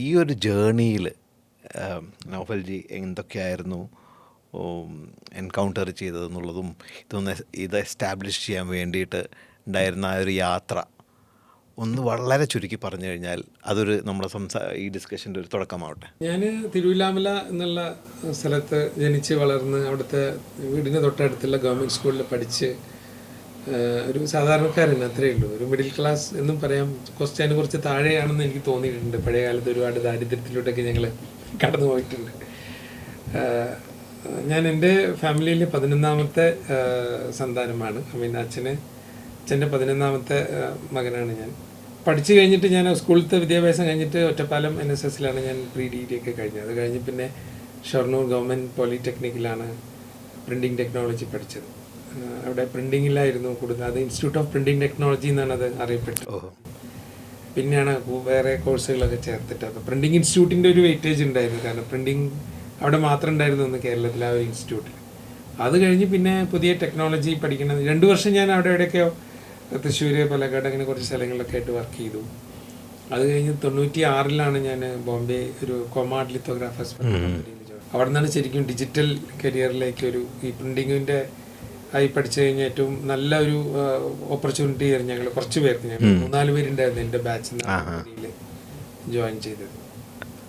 ഈ ഒരു ജേണിയിൽ നൗഫൽജി എന്തൊക്കെയായിരുന്നു എൻകൗണ്ടർ ചെയ്തതെന്നുള്ളതും ഇത് എസ്റ്റാബ്ലിഷ് ചെയ്യാൻ വേണ്ടിയിട്ട് ഉണ്ടായിരുന്ന ആ ഒരു യാത്ര ഒന്ന് വളരെ ചുരുക്കി പറഞ്ഞു കഴിഞ്ഞാൽ അതൊരു നമ്മുടെ ഈ ഡിസ്കഷൻ്റെ ഒരു തുടക്കമാവട്ടെ. ഞാൻ തിരുവില്ലാമല എന്നുള്ള സ്ഥലത്ത് ജനിച്ച് വളർന്ന് അവിടുത്തെ വീടിന് തൊട്ടടുത്തുള്ള ഗവൺമെൻറ് സ്കൂളിൽ പഠിച്ച് ഒരു സാധാരണക്കാരൻ, അത്രയേ ഉള്ളൂ. ഒരു മിഡിൽ ക്ലാസ് എന്നും പറയാം, കുറച്ച് താഴെയാണെന്ന് എനിക്ക് തോന്നിയിട്ടുണ്ട്. പഴയ കാലത്ത് ഒരുപാട് ദാരിദ്ര്യത്തിലൂടെയൊക്കെ ഞങ്ങൾ കടന്നു പോയിട്ടുണ്ട്. ഞാൻ എൻ്റെ ഫാമിലിയിൽ 11ാമത്തെ സന്താനമാണ്. അച്ഛൻ്റെ 11ാമത്തെ മകനാണ് ഞാൻ. പഠിച്ചു കഴിഞ്ഞിട്ട് ഞാൻ സ്കൂളിലത്തെ വിദ്യാഭ്യാസം കഴിഞ്ഞിട്ട് ഒറ്റപ്പാലം NSSലാണ് ഞാൻ പ്രീ ഡിഗ്രി ഒക്കെ കഴിഞ്ഞത്. അത് കഴിഞ്ഞ് പിന്നെ ഷൊർണൂർ ഗവൺമെൻറ് പോളിടെക്നിക്കിലാണ് പ്രിൻറ്റിങ് ടെക്നോളജി പഠിച്ചത്. അവിടെ പ്രിൻറ്റിങ്ങിലായിരുന്നു കൂടുതൽ. അത് ഇൻസ്റ്റിറ്റ്യൂട്ട് ഓഫ് പ്രിൻറ്റിങ് ടെക്നോളജി എന്നാണ് അത് അറിയപ്പെട്ടത്. പിന്നെയാണ് വേറെ കോഴ്സുകളൊക്കെ ചേർത്തിട്ട്. അപ്പോൾ പ്രിൻറ്റിങ് ഇൻസ്റ്റിറ്റ്യൂട്ടിൻ്റെ ഒരു വെയിറ്റേജ് ഉണ്ടായിരുന്നു, കാരണം പ്രിൻറ്റിങ് അവിടെ മാത്രം ഉണ്ടായിരുന്നു ഒന്ന് കേരളത്തിൽ, ആ ഒരു ഇൻസ്റ്റിറ്റ്യൂട്ടിൽ. അത് കഴിഞ്ഞ് പിന്നെ പുതിയ ടെക്നോളജി പഠിക്കണം. 2 വർഷം ഞാൻ അവിടെ എവിടെയൊക്കെയോ തൃശ്ശൂർ, പാലക്കാട്, അങ്ങനെ കുറച്ച് സ്ഥലങ്ങളിലൊക്കെ ആയിട്ട് വർക്ക് ചെയ്തു. അത് കഴിഞ്ഞ് 96ലാണ് ഞാൻ ബോംബെ ഒരു കോമാർട്ട് ലിത്തോഗ്രാഫേഴ്സ് അവിടെ നിന്നാണ് ശരിക്കും ഡിജിറ്റൽ കരിയറിലേക്ക് ഈ പ്രിൻറ്റിങ്ങിൻ്റെ ആയി പഠിച്ചു കഴിഞ്ഞാൽ ഏറ്റവും നല്ല ഒരു ഓപ്പർച്യൂണിറ്റി ആയിരുന്നു. ഞങ്ങൾ കുറച്ച് പേർക്ക്, ഞങ്ങൾ 3-4 പേരുണ്ടായിരുന്നു എൻ്റെ ബാച്ചിൽ നിന്ന് ജോയിൻ ചെയ്തത്.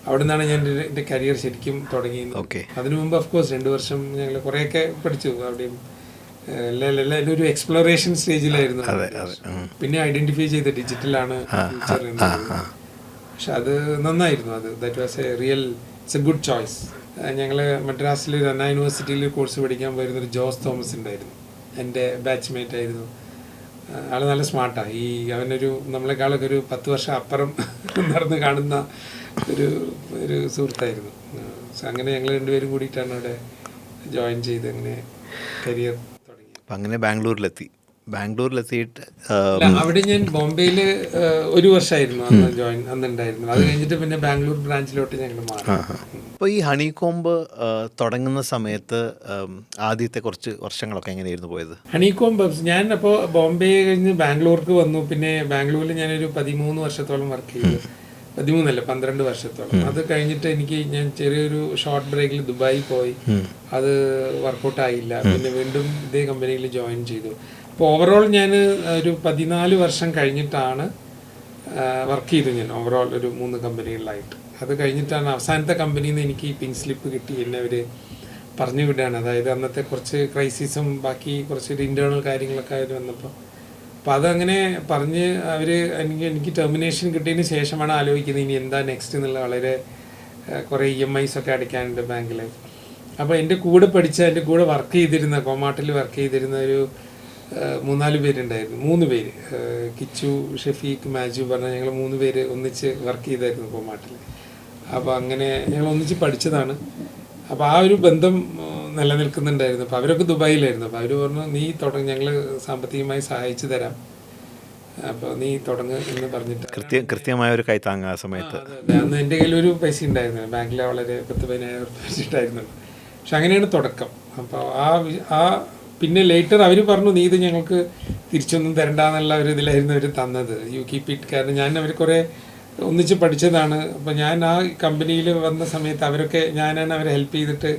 അവിടെ നിന്നാണ് ഞാൻ എൻ്റെ കരിയർ ശരിക്കും തുടങ്ങിയത്. അതിനു മുമ്പ് ഓഫ്കോഴ്സ് 2 വർഷം ഞങ്ങൾ കുറേയൊക്കെ പഠിച്ചു. അവിടെയും ഒരു എക്സ്പ്ലോറേഷൻ സ്റ്റേജിലായിരുന്നു. പിന്നെ ഐഡന്റിഫൈ ചെയ്ത ഡിജിറ്റലാണ് ഫ്യൂച്ചർ എന്നത്. പക്ഷെ അത് നന്നായിരുന്നു. That was it's A good choice. ഞങ്ങൾ മദ്രാസിൽ അണ്ണാ യൂണിവേഴ്സിറ്റിയിൽ കോഴ്സ് പഠിക്കാൻ പോയിരുന്നൊരു ജോസ് തോമസ് ഉണ്ടായിരുന്നു, എൻ്റെ ബാച്ച്മേറ്റ് ആയിരുന്നു. ആൾ നല്ല സ്മാർട്ടാണ്. അവനൊരു നമ്മളെക്കാളൊക്കെ ഒരു 10 വർഷം അപ്പുറം നടന്ന് കാണുന്ന ഒരു സുഹൃത്തായിരുന്നു. അങ്ങനെ ഞങ്ങൾ 2 പേരും കൂടിയിട്ടാണ് അവിടെ ജോയിൻ ചെയ്ത് അങ്ങനെ കരിയർ തുടങ്ങി. അങ്ങനെ ബാംഗ്ലൂരിലെത്തിയിട്ട് അവിടെ ഞാൻ ബോംബെയിൽ 1 വർഷമായിരുന്നു അന്നുണ്ടായിരുന്നു. അത് കഴിഞ്ഞിട്ട് പിന്നെ ബാംഗ്ലൂർ ബ്രാഞ്ചിലോട്ട് ഞങ്ങൾ മാറി. അപ്പോൾ ഈ ഹണികോംബ് തുടങ്ങുന്ന സമയത്ത് ആദ്യത്തെ കുറച്ച് വർഷങ്ങളൊക്കെ എങ്ങനെയായിരുന്നു പോയത്? ഹണികോംബ് ഞാൻ അപ്പോൾ ബോംബെ കഴിഞ്ഞ് ബാംഗ്ലൂർക്ക് വന്നു. പിന്നെ ബാംഗ്ലൂരിൽ ഞാനൊരു 13 വർഷത്തോളം വർക്ക് ചെയ്തു. 12 വർഷത്തോളം. അത് കഴിഞ്ഞിട്ട് ഞാൻ ചെറിയൊരു ഷോർട്ട് ബ്രേക്കിൽ ദുബായി പോയി. അത് വർക്കൗട്ട് ആയില്ല. പിന്നെ വീണ്ടും ഇതേ കമ്പനിയിൽ ജോയിൻ ചെയ്തു. അപ്പോൾ ഓവറോൾ ഞാൻ ഒരു 14 വർഷം കഴിഞ്ഞിട്ടാണ് വർക്ക് ചെയ്തു. ഞാൻ ഓവറോൾ ഒരു 3 കമ്പനികളിലായിട്ട്. അത് കഴിഞ്ഞിട്ടാണ് അവസാനത്തെ കമ്പനിയിൽ നിന്ന് എനിക്ക് പിങ്ക് സ്ലിപ്പ് കിട്ടി. എന്നെ അവർ പറഞ്ഞു വിടുകയാണ്. അതായത് അന്നത്തെ കുറച്ച് ക്രൈസിസും ബാക്കി കുറച്ച് ഇന്റേണൽ കാര്യങ്ങളൊക്കെ അവർ വന്നപ്പോൾ അപ്പോൾ അതങ്ങനെ പറഞ്ഞ് എനിക്ക് ടെർമിനേഷൻ കിട്ടിയതിന് ശേഷമാണ് ആലോചിക്കുന്നത് ഇനി എന്താ നെക്സ്റ്റ് എന്നുള്ള. വളരെ കുറേ EMIs ഒക്കെ അടയ്ക്കാനുണ്ട് ബാങ്കിൽ. അപ്പോൾ എൻ്റെ കൂടെ എൻ്റെ കൂടെ വർക്ക് ചെയ്തിരുന്ന കോമാട്ടിൽ വർക്ക് ചെയ്തിരുന്ന ഒരു 3-4 പേരുണ്ടായിരുന്നു. 3 പേര്, കിച്ചു, ഷഫീഖ്, മാജു പറഞ്ഞ ഞങ്ങൾ 3 പേര് ഒന്നിച്ച് വർക്ക് ചെയ്തായിരുന്നു കോമാട്ടിൽ. അപ്പോൾ അങ്ങനെ ഞങ്ങൾ ഒന്നിച്ച് പഠിച്ചതാണ്. അപ്പോൾ ആ ഒരു ബന്ധം നിലനിൽക്കുന്നുണ്ടായിരുന്നു. അപ്പോൾ അവരൊക്കെ ദുബായിലായിരുന്നു. അപ്പോൾ അവർ പറഞ്ഞു ഞങ്ങൾ സാമ്പത്തികമായി സഹായിച്ചു തരാം, അപ്പോൾ നീ തുടങ്ങ് എന്ന് പറഞ്ഞിട്ട് കൃത്യമായ ഒരു കൈത്താങ്ങ ആ സമയത്ത്. അന്ന് എൻ്റെ കയ്യിൽ ഒരു പൈസ ഉണ്ടായിരുന്നു, ബാങ്കിൽ വളരെ 10-15,000 വെച്ചിട്ടായിരുന്നു. പക്ഷെ അങ്ങനെയാണ് തുടക്കം. അപ്പോൾ പിന്നെ ലേറ്റർ അവർ പറഞ്ഞു നീ ഇത് ഞങ്ങൾക്ക് തിരിച്ചൊന്നും തരണ്ടെന്നുള്ള ഒരു ഇതിലായിരുന്നു അവർ തന്നത്. You keep it. കാരണം ഞാൻ അവർ കുറേ ഒന്നിച്ച് പഠിച്ചതാണ്. അപ്പോൾ ഞാൻ ആ കമ്പനിയിൽ വന്ന സമയത്ത് ഞാനാണ് അവരെ ഹെൽപ്പ് ചെയ്തിട്ട്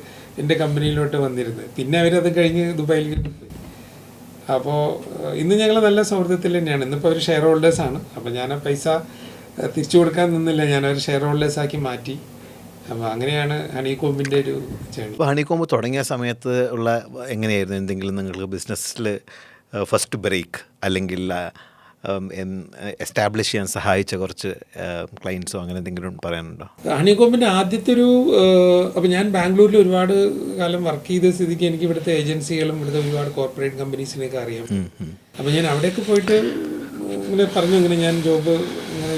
എൻ്റെ കമ്പനിയിലോട്ട് വന്നിരുന്നത്. പിന്നെ അവരത് കഴിഞ്ഞ് ദുബായിലേക്ക് പോയി. അപ്പോൾ ഇന്ന് ഞങ്ങൾ നല്ല സൗഹൃദത്തിൽ തന്നെയാണ്. ഇന്നിപ്പോൾ അവർ ഷെയർ ഹോൾഡേഴ്സാണ്. അപ്പോൾ ഞാൻ ആ പൈസ തിരിച്ചു കൊടുക്കാൻ നിന്നില്ല, ഞാൻ അവർ ഷെയർ ഹോൾഡേഴ്സാക്കി മാറ്റി. അപ്പോൾ അങ്ങനെയാണ് ഹണികോംബിൻ്റെ ഒരു ജേണി. അപ്പോൾ ഹണികോംബ് തുടങ്ങിയ സമയത്ത് ഉള്ള എങ്ങനെയായിരുന്നു? എന്തെങ്കിലും നിങ്ങൾക്ക് ബിസിനസ്സിൽ ഫസ്റ്റ് ബ്രേക്ക് അല്ലെങ്കിൽ എസ്റ്റാബ്ലിഷ് ചെയ്യാൻ സഹായിച്ച കുറച്ച് ക്ലയൻസോ അങ്ങനെ എന്തെങ്കിലും പറയാനുണ്ടോ? ഹണികോംബിൻ്റെ ആദ്യത്തെ അപ്പോൾ ഞാൻ ബാംഗ്ലൂരിൽ ഒരുപാട് കാലം വർക്ക് ചെയ്ത സ്ഥിതിക്ക് എനിക്ക് ഇവിടുത്തെ ഏജൻസികളും ഇവിടുത്തെ ഒരുപാട് കോർപ്പറേറ്റ് കമ്പനീസിനെയൊക്കെ അറിയാം. അപ്പോൾ ഞാൻ അവിടെയൊക്കെ പോയിട്ട് ഇങ്ങനെ പറഞ്ഞു, ഇങ്ങനെ ഞാൻ ഇങ്ങനെ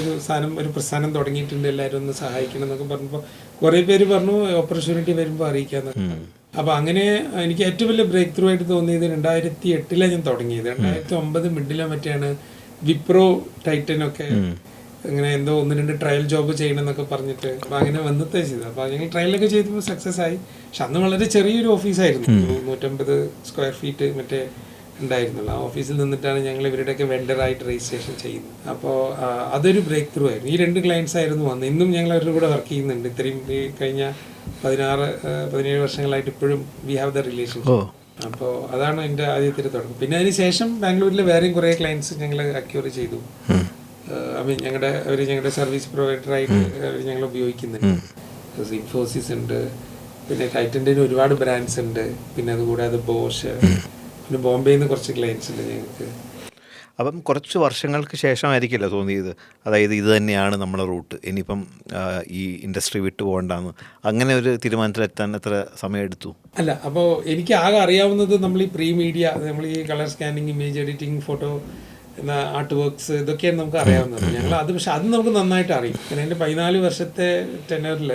ഒരു പ്രസ്ഥാനം തുടങ്ങിയിട്ടുണ്ട്, എല്ലാവരും ഒന്ന് സഹായിക്കണം എന്നൊക്കെ പറഞ്ഞപ്പോൾ കുറേ പേര് പറഞ്ഞു ഓപ്പർച്യൂണിറ്റി വരുമ്പോൾ അറിയിക്കാമെന്നൊക്കെ. അപ്പോൾ അങ്ങനെ എനിക്ക് ഏറ്റവും വലിയ ബ്രേക്ക് ത്രൂ ആയിട്ട് തോന്നിയത് 2008 ഞാൻ തുടങ്ങിയത്. 2009 മിഡിലോ മറ്റാണ് വിപ്രോ, ടൈറ്റനൊക്കെ അങ്ങനെ എന്തോ 1-2 ട്രയൽ ജോബ് ചെയ്യണമെന്നൊക്കെ പറഞ്ഞിട്ട് അപ്പോൾ അങ്ങനെ വന്നത്തെ ചെയ്തത്. അപ്പോൾ ഞങ്ങൾ ട്രയലൊക്കെ ചെയ്തപ്പോൾ സക്സസ് ആയി. പക്ഷെ അന്ന് വളരെ ചെറിയൊരു ഓഫീസായിരുന്നു, 150 സ്ക്വയർ ഫീറ്റ്, മറ്റേ ഉണ്ടായിരുന്നുള്ളൂ. ആ ഓഫീസിൽ നിന്നിട്ടാണ് ഞങ്ങൾ ഇവരുടെയൊക്കെ വെണ്ടറായിട്ട് രജിസ്ട്രേഷൻ ചെയ്യുന്നത്. അപ്പോൾ അതൊരു ബ്രേക്ക് ത്രൂ ആയിരുന്നു. ഈ 2 ക്ലയൻസ് ആയിരുന്നു വന്നത്. ഇന്നും ഞങ്ങൾ അവരുടെ കൂടെ വർക്ക് ചെയ്യുന്നുണ്ട്. ഇത്രയും ഈ കഴിഞ്ഞ 16-17 വർഷങ്ങളായിട്ട് ഇപ്പോഴും വി ഹാവ് ദ റിലേഷൻഷിപ്പ്. അപ്പോൾ അതാണ് എൻ്റെ ആദ്യത്തെ തുടക്കം. പിന്നെ അതിന് ശേഷം ബാംഗ്ലൂരിൽ വേറെയും കുറേ ക്ലയൻസ് ഞങ്ങൾ അക്യൂർ ചെയ്തു. ഐ മീൻ ഞങ്ങളുടെ സർവീസ് പ്രൊവൈഡറായിട്ട് ഞങ്ങൾ ഉപയോഗിക്കുന്നുണ്ട്. ഇൻഫോസിസ് ഉണ്ട്, പിന്നെ ടൈറ്റൻ്റെ ഒരുപാട് ബ്രാൻഡ്സ് ഉണ്ട്, പിന്നെ അതുകൂടാതെ ബോഷ്, പിന്നെ ബോംബെയിൽ നിന്ന് കുറച്ച് ക്ലയൻസ് ഉണ്ട് ഞങ്ങൾക്ക്. അപ്പം കുറച്ച് വർഷങ്ങൾക്ക് ശേഷമായിരിക്കില്ല തോന്നിയത്, അതായത് ഇത് തന്നെയാണ് നമ്മുടെ റൂട്ട്, ഇനിയിപ്പം ഈ ഇൻഡസ്ട്രി വിട്ടു പോകണ്ടെന്ന്, അങ്ങനെ ഒരു തീരുമാനത്തിലെത്താൻ എത്ര സമയം എടുത്തു? അല്ല, അപ്പോൾ എനിക്ക് ആകെ അറിയാവുന്നത് നമ്മൾ ഈ പ്രീ മീഡിയ, നമ്മൾ ഈ colour scanning, image editing, photo art works, ഇതൊക്കെയാണ് നമുക്ക് അറിയാവുന്നത്. പക്ഷെ അത് നമുക്ക് നന്നായിട്ട് അറിയും. കാരണം എൻ്റെ 14 വർഷത്തെ ടെനറിൽ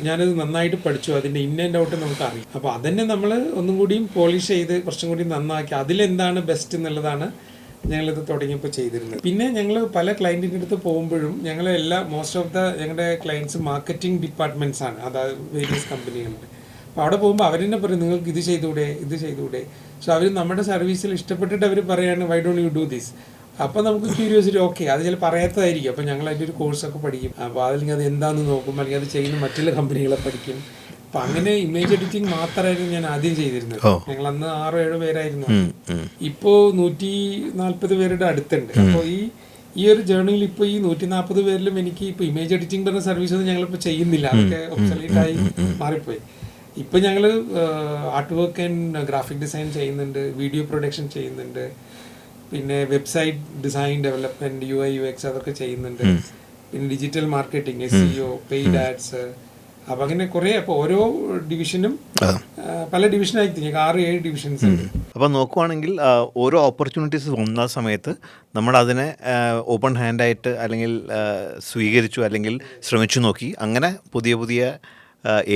ഞാനത് നന്നായിട്ട് പഠിച്ചു. അതിൻ്റെ ഇൻ ആൻഡ് ഔട്ട് നമുക്ക് അറിയും. അപ്പോൾ അതന്നെ നമ്മൾ ഒന്നും കൂടിയും പോളിഷ് ചെയ്ത് കുറച്ചും കൂടി നന്നാക്കി അതിലെന്താണ് ബെസ്റ്റ് എന്നുള്ളതാണ് ഞങ്ങളിത് തുടങ്ങിയപ്പോൾ ചെയ്തിരുന്നത്. പിന്നെ ഞങ്ങൾ പല ക്ലയൻറ്റിൻ്റെ അടുത്ത് പോകുമ്പോഴും മോസ്റ്റ് ഓഫ് ഞങ്ങളുടെ ക്ലയൻസ് മാർക്കറ്റിംഗ് ഡിപ്പാർട്ട്മെൻറ്റ്സ് ആണ്, അതായത് വേരിയസ് കമ്പനികളുണ്ട്. അപ്പോൾ അവിടെ പോകുമ്പോൾ അവരെന്നെ പറയും നിങ്ങൾക്ക് ഇത് ചെയ്തുകൂടെ. സോ അവർ നമ്മുടെ സർവീസിൽ ഇഷ്ടപ്പെട്ടിട്ട് അവർ പറയാണ് why don't you do this. അപ്പോൾ നമുക്ക് ക്യൂരിയോസിറ്റി, ഓക്കെ അത് ചില പറയാത്തതായിരിക്കും. അപ്പോൾ ഞങ്ങൾ അതിൻ്റെ ഒരു കോഴ്സൊക്കെ പഠിക്കും. അപ്പോൾ അതല്ലെങ്കിൽ അത് എന്താണെന്ന് നോക്കും, അല്ലെങ്കിൽ അത് ചെയ്യുന്ന മറ്റുള്ള കമ്പനികളെ പഠിക്കും. അപ്പം അങ്ങനെ ഇമേജ് എഡിറ്റിംഗ് മാത്രമായിരുന്നു ഞാൻ ആദ്യം ചെയ്തിരുന്നത്. ഞങ്ങൾ അന്ന് 6-7 പേരായിരുന്നു. ഇപ്പോൾ 140 പേരുടെ അടുത്തുണ്ട്. അപ്പോൾ ഈ ഒരു ജേർണിയിൽ ഇപ്പോൾ ഈ 140 പേരിലും എനിക്ക് ഇപ്പോൾ ഇമേജ് എഡിറ്റിംഗ് പറഞ്ഞ സർവീസ് ഒന്നും ഞങ്ങളിപ്പോൾ ചെയ്യുന്നില്ല. അതൊക്കെ ഒബ്സൊലീറ്റായി മാറിപ്പോയി. ഇപ്പം ഞങ്ങൾ art work and graphic design ചെയ്യുന്നുണ്ട്, വീഡിയോ പ്രൊഡക്ഷൻ ചെയ്യുന്നുണ്ട്, പിന്നെ website design development, UI UX അതൊക്കെ ചെയ്യുന്നുണ്ട്, പിന്നെ digital marketing, SEO, paid ads. അപ്പം അങ്ങനെ കുറേ, അപ്പോൾ ഓരോ ഡിവിഷനും പല ഡിവിഷനായി ഞങ്ങൾക്ക് 6-7 ഡിവിഷൻസ് ഉണ്ട്. അപ്പോൾ നോക്കുവാണെങ്കിൽ ഓരോ ഓപ്പർച്യൂണിറ്റീസ് വന്ന സമയത്ത് നമ്മളതിനെ ഓപ്പൺ ഹാൻഡായിട്ട് അല്ലെങ്കിൽ സ്വീകരിച്ചു, അല്ലെങ്കിൽ ശ്രമിച്ചു നോക്കി, അങ്ങനെ പുതിയ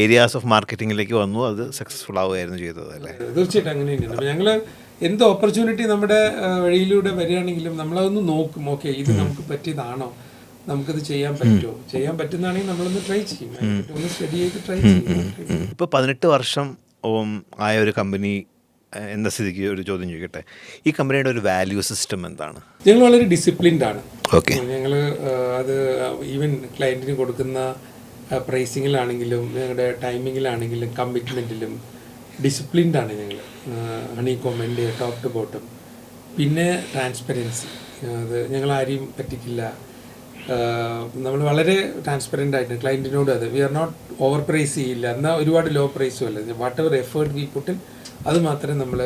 ഏരിയാസ് ഓഫ് മാർക്കറ്റിങ്ങിലേക്ക് വന്നു, അത് സക്സസ്ഫുൾ ആവുകയായിരുന്നു ചെയ്തത് അല്ലേ? തീർച്ചയായിട്ടും അങ്ങനെ തന്നെയാണ്. അപ്പോൾ ഞങ്ങൾ എന്ത് ഓപ്പർച്യൂണിറ്റി നമ്മുടെ വഴിയിലൂടെ വരികയാണെങ്കിലും നമ്മളതൊന്ന് നോക്കും. ഓക്കെ, ഇത് നമുക്ക് പറ്റിയതാണോ, നമുക്കത് ചെയ്യാൻ പറ്റുന്നതാണെങ്കിൽ നമ്മളൊന്ന് ട്രൈ ചെയ്യും, ഒന്ന് സ്റ്റഡി ചെയ്ത് ട്രൈ ചെയ്യും. ഇപ്പോൾ 18 വർഷം ആയ ഒരു കമ്പനി എന്ന സ്ഥിതിക്ക് ഒരു ചോദ്യം ചോദിക്കട്ടെ, ഈ കമ്പനിയുടെ ഒരു വാല്യൂ സിസ്റ്റം എന്താണ്? ഞങ്ങൾ വളരെ ഡിസിപ്ലിൻഡ് ആണ്. ഓക്കെ, ഞങ്ങൾ അത് ഈവൻ ക്ലയൻറ്റിന് കൊടുക്കുന്ന പ്രൈസിങ്ങിലാണെങ്കിലും ഞങ്ങളുടെ ടൈമിങ്ങിലാണെങ്കിലും കമ്മിറ്റ്മെൻറ്റിലും ഡിസിപ്ലിൻഡ് ആണ് ഞങ്ങൾ. ഹണികോമിൻ്റെ ടോപ്പ് ടു ബോട്ടം. പിന്നെ ട്രാൻസ്പെറൻസി, അത് ഞങ്ങൾ ആരെയും പറ്റിക്കില്ല. നമ്മൾ വളരെ ട്രാൻസ്പെറൻ്റ് ആയിട്ട് ക്ലയൻറ്റിനോട് we are not over price ചെയ്യില്ല, എന്നാൽ ഒരുപാട് ലോ പ്രൈസും അല്ല. Whatever effort we put in അത് മാത്രമേ നമ്മൾ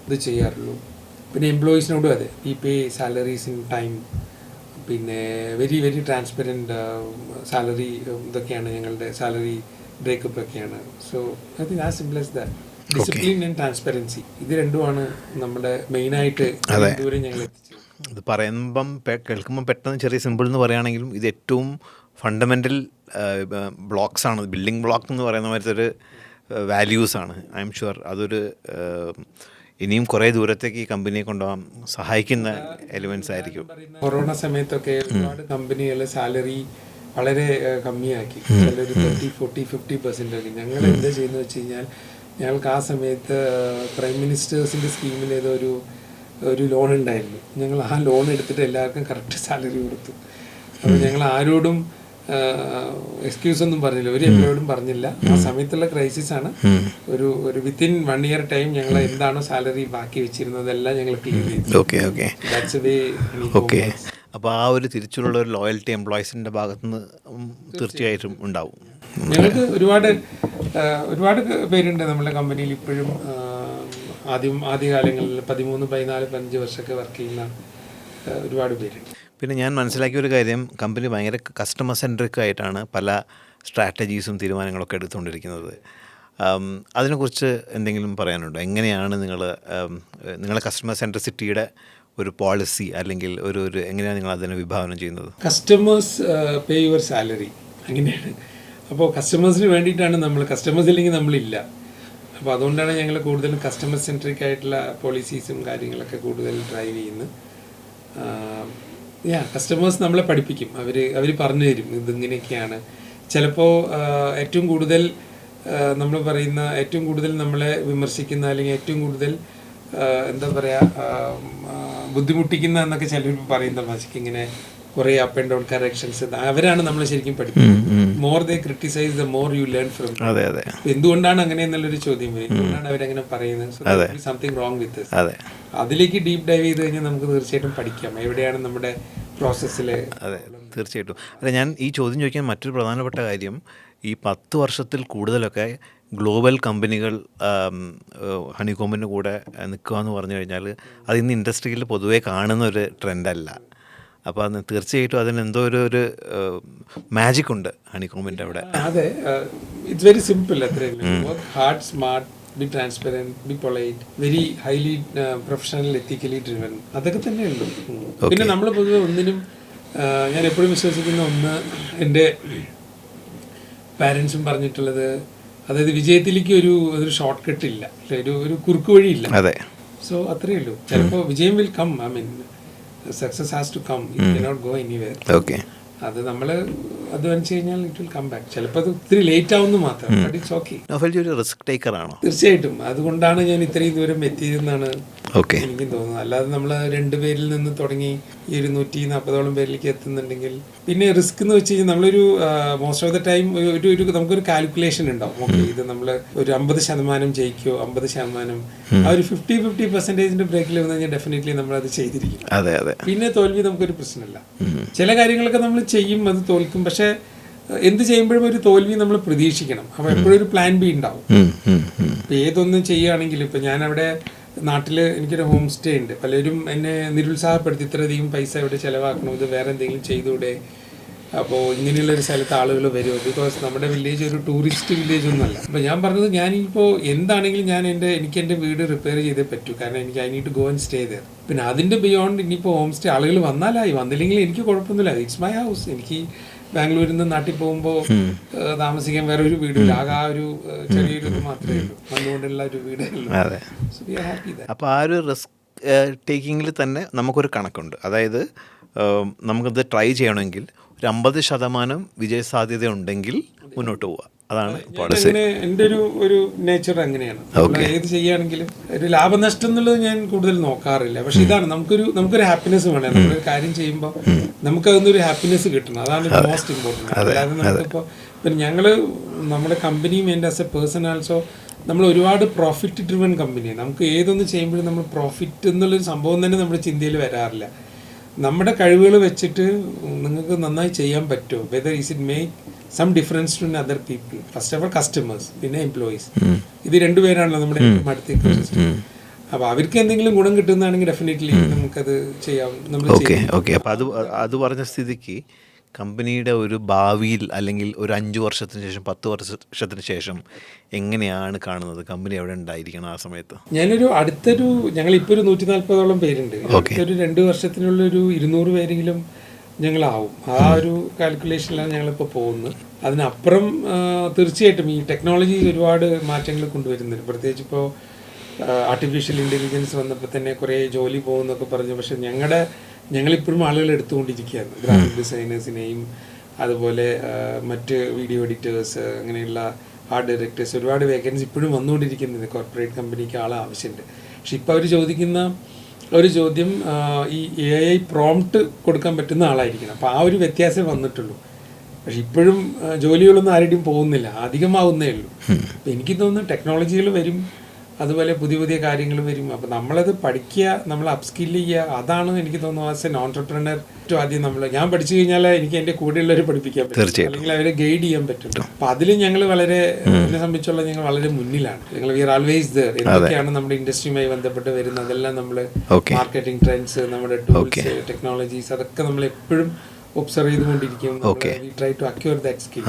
ഇത് ചെയ്യാറുള്ളൂ. പിന്നെ എംപ്ലോയീസിനോടും we pay salaries in time. പിന്നെ വെരി ട്രാൻസ്പെറൻറ്റ് സാലറി, ഇതൊക്കെയാണ് ഞങ്ങളുടെ സാലറി ബ്രേക്കപ്പ് ഒക്കെയാണ്. So I think as simple as that. Discipline and transparency, ഇത് രണ്ടുമാണ് നമ്മുടെ മെയിനായിട്ട് ദൂരം ഞങ്ങൾ എത്തിച്ചത്. ഇത് പറയുമ്പം കേൾക്കുമ്പം പെട്ടെന്ന് ചെറിയ സിമ്പിൾ എന്ന് പറയുകയാണെങ്കിലും ഇത് ഏറ്റവും ഫണ്ടമെൻ്റൽ ബ്ലോക്സാണ്. ബിൽഡിംഗ് ബ്ലോക്ക് എന്ന് പറയുന്ന മാതിരത്തെ ഒരു വാല്യൂസാണ്. ഐ എം ഷുവർ അതൊരു ഇനിയും കുറേ ദൂരത്തേക്ക് ഈ കമ്പനിയെ കൊണ്ടുപോകാൻ സഹായിക്കുന്ന എലിമെൻറ്റ്സ് ആയിരിക്കും. കൊറോണ സമയത്തൊക്കെ ഒരുപാട് കമ്പനികൾ സാലറി വളരെ കമ്മിയാക്കി, ചിലർ 30-40-50% ഒക്കെ. ഞങ്ങൾ എന്താ ചെയ്യുന്നത് വെച്ച് കഴിഞ്ഞാൽ, ഞങ്ങൾക്ക് ആ സമയത്ത് പ്രൈം മിനിസ്റ്റേഴ്സിൻ്റെ സ്കീമിൽ ഏതോ ഒരു ലോൺ ഉണ്ടായിരുന്നു. ഞങ്ങൾ ആ ലോൺ എടുത്തിട്ട് എല്ലാവർക്കും കറക്റ്റ് സാലറി കൊടുത്തു. അപ്പോൾ ഞങ്ങൾ ആരോടും എക്സ്ക്യൂസ് ഒന്നും പറഞ്ഞില്ല, ഒരു എംപ്ലോയോടും പറഞ്ഞില്ല. ആ സമയത്തുള്ള ക്രൈസിസ് ആണ്. ഒരു വിത്തിൻ 1 year ടൈം ഞങ്ങൾ എന്താണോ സാലറി ബാക്കി വെച്ചിരുന്നതെല്ലാം ഞങ്ങൾ ക്ലിയർ ചെയ്തു. ഓക്കെ, അപ്പോൾ ആ ഒരു തിരിച്ചുള്ള ഒരു ലോയൽറ്റി എംപ്ലോയീസിൻ്റെ ഭാഗത്തുനിന്ന് തീർച്ചയായിട്ടും ഉണ്ടാവും. ഞങ്ങൾക്ക് ഒരുപാട് പേരുണ്ട് നമ്മുടെ കമ്പനിയിൽ ഇപ്പോഴും. ആദ്യകാലങ്ങളിൽ 13, 14, 15 വർഷമൊക്കെ വർക്ക് ചെയ്യുന്ന ഒരുപാട് പേരുണ്ട്. പിന്നെ ഞാൻ മനസ്സിലാക്കിയ ഒരു കാര്യം, കമ്പനി ഭയങ്കര കസ്റ്റമർ സെൻട്രിക് ആയിട്ടാണ് പല സ്ട്രാറ്റജീസും തീരുമാനങ്ങളൊക്കെ എടുത്തുകൊണ്ടിരിക്കുന്നത്. അതിനെക്കുറിച്ച് എന്തെങ്കിലും പറയാനുണ്ടോ? എങ്ങനെയാണ് നിങ്ങളെ കസ്റ്റമർ സെൻട്രിസിറ്റിയുടെ ഒരു പോളിസി, അല്ലെങ്കിൽ ഒരു എങ്ങനെയാണ് നിങ്ങൾ അതിനെ വിഭാവനം ചെയ്യുന്നത്? കസ്റ്റമേഴ്സ് പേ യുവർ സാലറി, അങ്ങനെയാണ്. അപ്പോൾ കസ്റ്റമേഴ്സിന് വേണ്ടിയിട്ടാണ് നമ്മൾ, കസ്റ്റമേഴ്സ് ഇല്ലെങ്കിൽ നമ്മളില്ല. അപ്പോൾ അതുകൊണ്ടാണ് ഞങ്ങൾ കൂടുതലും കസ്റ്റമർ സെൻട്രിക് ആയിട്ടുള്ള പോളിസീസും കാര്യങ്ങളൊക്കെ കൂടുതൽ ഡ്രൈവ് ചെയ്യുന്നത്. കസ്റ്റമേഴ്സ് നമ്മളെ പഠിപ്പിക്കും, അവർ പറഞ്ഞു തരും ഇതിങ്ങനെയൊക്കെയാണ്. ചിലപ്പോൾ ഏറ്റവും കൂടുതൽ നമ്മൾ പറയുന്ന, ഏറ്റവും കൂടുതൽ നമ്മളെ വിമർശിക്കുന്ന, അല്ലെങ്കിൽ ഏറ്റവും കൂടുതൽ എന്താ പറയുക, ബുദ്ധിമുട്ടിക്കുന്ന എന്നൊക്കെ ചിലർ പറയും തമാശക്ക്. ഇങ്ങനെ കുറേ അപ്പ് ആൻഡ് ഡൗൺ കറക്ഷൻസ് അവരാണ് നമ്മൾ ശരിക്കും പഠിക്കുന്നത്. More they criticise the more you learn from. അതെ അതെ. എന്തുകൊണ്ടാണ് അങ്ങനെ എന്നുള്ളൊരു ചോദ്യം വരും. എന്തുകൊണ്ടാണ് അവരങ്ങനെ പറയുന്നത്? Something wrong with this. അതെ, അതിലേക്ക് ഡീപ്പ് ഡൈവ് ചെയ്ത് കഴിഞ്ഞാൽ നമുക്ക് തീർച്ചയായിട്ടും പഠിക്കാം എവിടെയാണ് നമ്മുടെ പ്രോസസ്സിൽ. അതെ തീർച്ചയായിട്ടും. അല്ല, ഞാൻ ഈ ചോദ്യം ചോദിക്കാൻ മറ്റൊരു പ്രധാനപ്പെട്ട കാര്യം, ഈ 10 വർഷത്തിൽ കൂടുതലൊക്കെ ഗ്ലോബൽ കമ്പനികൾ ഹണികോമ്പിൻ്റെ കൂടെ നിൽക്കുക എന്ന് പറഞ്ഞു കഴിഞ്ഞാൽ അത് ഇന്ന് ഇൻഡസ്ട്രിയിൽ പൊതുവേ കാണുന്ന ഒരു ട്രെൻഡല്ല. അപ്പോൾ അത് തീർച്ചയായിട്ടും അതിനെന്തോ ഒരു മാജിക് ഉണ്ട് ഹണികോമ്പിൻ്റെ അവിടെ. അതെ, ഇറ്റ്സ് വെരി സിമ്പിൾ. അത്രയും work hard, smart, B transparent, B polite, very highly professional, ethically driven, അതൊക്കെ തന്നെ ഉള്ളൂ. പിന്നെ നമ്മൾ പൊതുവെ ഒന്നിനും, ഞാൻ എപ്പോഴും വിശ്വസിക്കുന്ന ഒന്ന്, എൻ്റെ പാരൻസും പറഞ്ഞിട്ടുള്ളത്, അതായത് വിജയത്തിലേക്ക് ഒരു ഷോർട്ട് കട്ട് ഇല്ല, ഒരു കുറുക്ക് വഴിയില്ല. അതെ. സോ അത്രയേ ഉള്ളൂ. ചിലപ്പോൾ വിജയം will come, I mean success has to come, you cannot go anywhere. Okay. അത് നമ്മൾ അധ്വാനിച്ച് കഴിഞ്ഞാൽ ഇറ്റ് വിൽ കം ബാക്ക്. ചിലപ്പോൾ അത് ഒത്തിരി ലേറ്റ് ആവുന്നു മാത്രം, ബട്ട് ഇറ്റ്സ് ഓക്കെ. നൗഫൽജി ഒരു റിസ്ക് ടേക്കറാണോ? തീർച്ചയായിട്ടും. അതുകൊണ്ടാണ് ഞാൻ ഇത്രയും ദൂരം എത്തിയതെന്നാണ് ഓക്കെ എനിക്കും തോന്നുന്നത്. അല്ലാതെ നമ്മൾ 2 പേരിൽ നിന്ന് തുടങ്ങി ഈ 140ഓളം പേരിലേക്ക് എത്തുന്നുണ്ടെങ്കിൽ, പിന്നെ റിസ്ക് എന്ന് വെച്ച് കഴിഞ്ഞാൽ നമ്മളൊരു മോസ്റ്റ് ഓഫ് ദ ടൈം നമുക്കൊരു കാൽക്കുലേഷൻ ഉണ്ടാവും. ഓക്കെ, ഇത് നമ്മൾ ഒരു 50% ജയിക്കോ, 50%, ആ ഒരു 50% ബ്രേക്കിൽ വന്നു കഴിഞ്ഞാൽ ഡെഫിനറ്റ്ലി നമ്മളത് ചെയ്തിരിക്കും. അതെ അതെ. പിന്നെ തോൽവി നമുക്കൊരു പ്രശ്നമില്ല. ചില കാര്യങ്ങളൊക്കെ നമ്മൾ ചെയ്യും, അത് തോൽക്കും. പക്ഷെ എന്ത് ചെയ്യുമ്പോഴും ഒരു തോൽവി നമ്മൾ പ്രതീക്ഷിക്കണം. അപ്പോൾ എപ്പോഴും ഒരു പ്ലാൻ ബി ഉണ്ടാവും. ഇപ്പം ഏതൊന്നും ചെയ്യുകയാണെങ്കിലും, ഇപ്പം ഞാനവിടെ നാട്ടിൽ എനിക്കൊരു ഹോം സ്റ്റേ ഉണ്ട്. പലരും എന്നെ നിരുത്സാഹപ്പെടുത്തി, ഇത്രയധികം പൈസ ഇവിടെ ചിലവാക്കണം, ഇത് വേറെ എന്തെങ്കിലും ചെയ്തുകൂടെ, അപ്പോൾ ഇങ്ങനെയുള്ളൊരു സ്ഥലത്ത് ആളുകൾ വരുമോ, ബിക്കോസ് നമ്മുടെ വില്ലേജ് ഒരു ടൂറിസ്റ്റ് വില്ലേജ് ഒന്നുമല്ല. അപ്പോൾ ഞാൻ പറഞ്ഞത്, ഞാനിപ്പോൾ എന്താണെങ്കിലും എനിക്ക് എൻ്റെ വീട് റിപ്പയർ ചെയ്തേ പറ്റൂ. കാരണം എനിക്ക് I need to go and stay there. പിന്നെ അതിൻ്റെ ബിയോണ്ട് ഇനിയിപ്പോൾ ഹോം സ്റ്റേ ആളുകൾ വന്നാലായി, വന്നില്ലെങ്കിൽ എനിക്ക് കുഴപ്പമൊന്നുമില്ല. It's my house. എനിക്ക് ബാംഗ്ലൂരിൽ നിന്ന് നാട്ടിൽ പോകുമ്പോൾ താമസിക്കാൻ വേറെ ഒരു വീടില്ല. ആകെ ആ ഒരു ചെറിയൊരു ഇത് മാത്രമേ ഉള്ളൂ, അതുകൊണ്ടുള്ള ഒരു വീടേ ഉള്ളൂ. So we are happy that. അപ്പോൾ ആ ഒരു റിസ്ക് ടേക്കിങ്ങിൽ തന്നെ നമുക്കൊരു കണക്കുണ്ട്. അതായത് നമുക്കത് ട്രൈ ചെയ്യണമെങ്കിൽ ഒരു 50% വിജയസാധ്യത ഉണ്ടെങ്കിൽ മുന്നോട്ട് പോവുക. അതാണ് പോളിസി. എൻ്റെ ഒരു നേച്ചർ അങ്ങനെയാണ്. ഏത് ചെയ്യുകയാണെങ്കിലും ഒരു ലാഭനഷ്ടം എന്നുള്ളത് ഞാൻ കൂടുതൽ നോക്കാറില്ല. പക്ഷെ ഇതാണ്, നമുക്കൊരു ഹാപ്പിനെസ് വേണം. നമ്മളൊരു കാര്യം ചെയ്യുമ്പോൾ നമുക്കതൊന്നൊരു ഹാപ്പിനെസ് കിട്ടണം. അതാണ് മോസ്റ്റ് ഇമ്പോർട്ടൻറ്റ്. അല്ലാതെ നമുക്കിപ്പോൾ നമ്മുടെ കമ്പനിയും എൻ്റെ ആസ് എ പേഴ്സൺ ആൾസോ നമ്മൾ ഒരുപാട് പ്രോഫിറ്റ് ഡ്രിവൻ കമ്പനിയാണ്. നമുക്ക് ഏതൊന്ന് ചെയ്യുമ്പോഴും നമ്മൾ പ്രോഫിറ്റ് എന്നുള്ളൊരു സംഭവം തന്നെ നമ്മുടെ ചിന്തയിൽ വരാറില്ല. നമ്മുടെ കഴിവുകൾ വെച്ചിട്ട് നിങ്ങൾക്ക് നന്നായി ചെയ്യാൻ പറ്റുമോ, whether is it make some difference to other people. First of all customers, പിന്നെ എംപ്ലോയീസ്. ഇത് 2 പേരാണല്ലോ നമ്മുടെ അടുത്ത ഇക്കോസിസ്റ്റം. അപ്പോൾ അവർക്ക് എന്തെങ്കിലും ഗുണം കിട്ടുന്നതാണെങ്കിൽ ഡെഫിനറ്റ്ലി നമുക്കത് ചെയ്യാം. ഓക്കെ. അപ്പോൾ അത് പറഞ്ഞ സ്ഥിതിക്ക് കമ്പനിയുടെ ഒരു ഭാവിയിൽ, അല്ലെങ്കിൽ ഒരു 5 വർഷത്തിന് ശേഷം, 10 വർഷത്തിന് ശേഷം എങ്ങനെയാണ് കാണുന്നത്? കമ്പനി എവിടെ ഉണ്ടായിരിക്കണം ആ സമയത്ത്? ഞങ്ങളിപ്പോൾ ഒരു 140ഓളം പേരുണ്ട്. ഒരു 2 വർഷത്തിനുള്ളൊരു 200 പേരെങ്കിലും ഞങ്ങളാവും. ആ ഒരു കാൽക്കുലേഷനിലാണ് ഞങ്ങളിപ്പോൾ പോകുന്നത്. അതിനപ്പുറം തീർച്ചയായിട്ടും ഈ ടെക്നോളജി ഒരുപാട് മാറ്റങ്ങൾ കൊണ്ടുവരുന്നുണ്ട്. പ്രത്യേകിച്ച് ഇപ്പോൾ ആർട്ടിഫിഷ്യൽ ഇൻ്റലിജൻസ് വന്നപ്പോൾ തന്നെ കുറേ ജോലി പോകുന്നൊക്കെ പറഞ്ഞു. പക്ഷെ ഞങ്ങളിപ്പോഴും ആളുകൾ എടുത്തുകൊണ്ടിരിക്കുകയാണ്. ഗ്രാഫിക് ഡിസൈനേഴ്സിനെയും അതുപോലെ മറ്റ് വീഡിയോ എഡിറ്റേഴ്സ്, അങ്ങനെയുള്ള ആർട്ട് ഡയറക്ടേഴ്സ്, ഒരുപാട് വേക്കൻസി ഇപ്പോഴും വന്നുകൊണ്ടിരിക്കുന്നത്. കോർപ്പറേറ്റ് കമ്പനിക്ക് ആളെ ആവശ്യമുണ്ട്. പക്ഷെ ഇപ്പോൾ അവർ ചോദിക്കുന്ന ഒരു ചോദ്യം, ഈ AI പ്രോംപ്റ്റ് കൊടുക്കാൻ പറ്റുന്ന ആളായിരിക്കണം. അപ്പോൾ ആ ഒരു വ്യത്യാസമേ വന്നിട്ടുള്ളൂ. പക്ഷെ ഇപ്പോഴും ജോലികളൊന്നും ആരുടെയും പോകുന്നില്ല, അധികമാവുന്നേ ഉള്ളൂ. അപ്പോൾ എനിക്ക് തോന്നുന്നു ടെക്നോളജികൾ വരും, അതുപോലെ പുതിയ കാര്യങ്ങൾ വരും. അപ്പോൾ നമ്മളത് പഠിക്കുക, നമ്മൾ അപ്സ്കില്ല് ചെയ്യുക. അതാണ് എനിക്ക് തോന്നുന്നു ആസ് എൻ ഓൺട്രപ്രണർ ഏറ്റവും ആദ്യം ഞാൻ പഠിച്ചു കഴിഞ്ഞാൽ എനിക്ക് എൻ്റെ കൂടെയുള്ളവരെ പഠിപ്പിക്കാൻ പറ്റും, അല്ലെങ്കിൽ അവരെ ഗൈഡ് ചെയ്യാൻ പറ്റും. അപ്പോൾ അതിൽ ഞങ്ങൾ എന്നെ സംബന്ധിച്ചുള്ള ഞങ്ങൾ വളരെ മുന്നിലാണ്. We are always there. എന്തൊക്കെയാണ് നമ്മുടെ ഇൻഡസ്ട്രിയുമായി ബന്ധപ്പെട്ട് വരുന്നത്, അതെല്ലാം നമ്മൾ മാർക്കറ്റിംഗ് ട്രെൻഡ്സ്, നമ്മുടെ ടൂൾസ്, ടെക്നോളജീസ്, അതൊക്കെ നമ്മൾ എപ്പോഴും ഒബ്സർവ് ചെയ്തുകൊണ്ടിരിക്കും. We try to acquire that skill.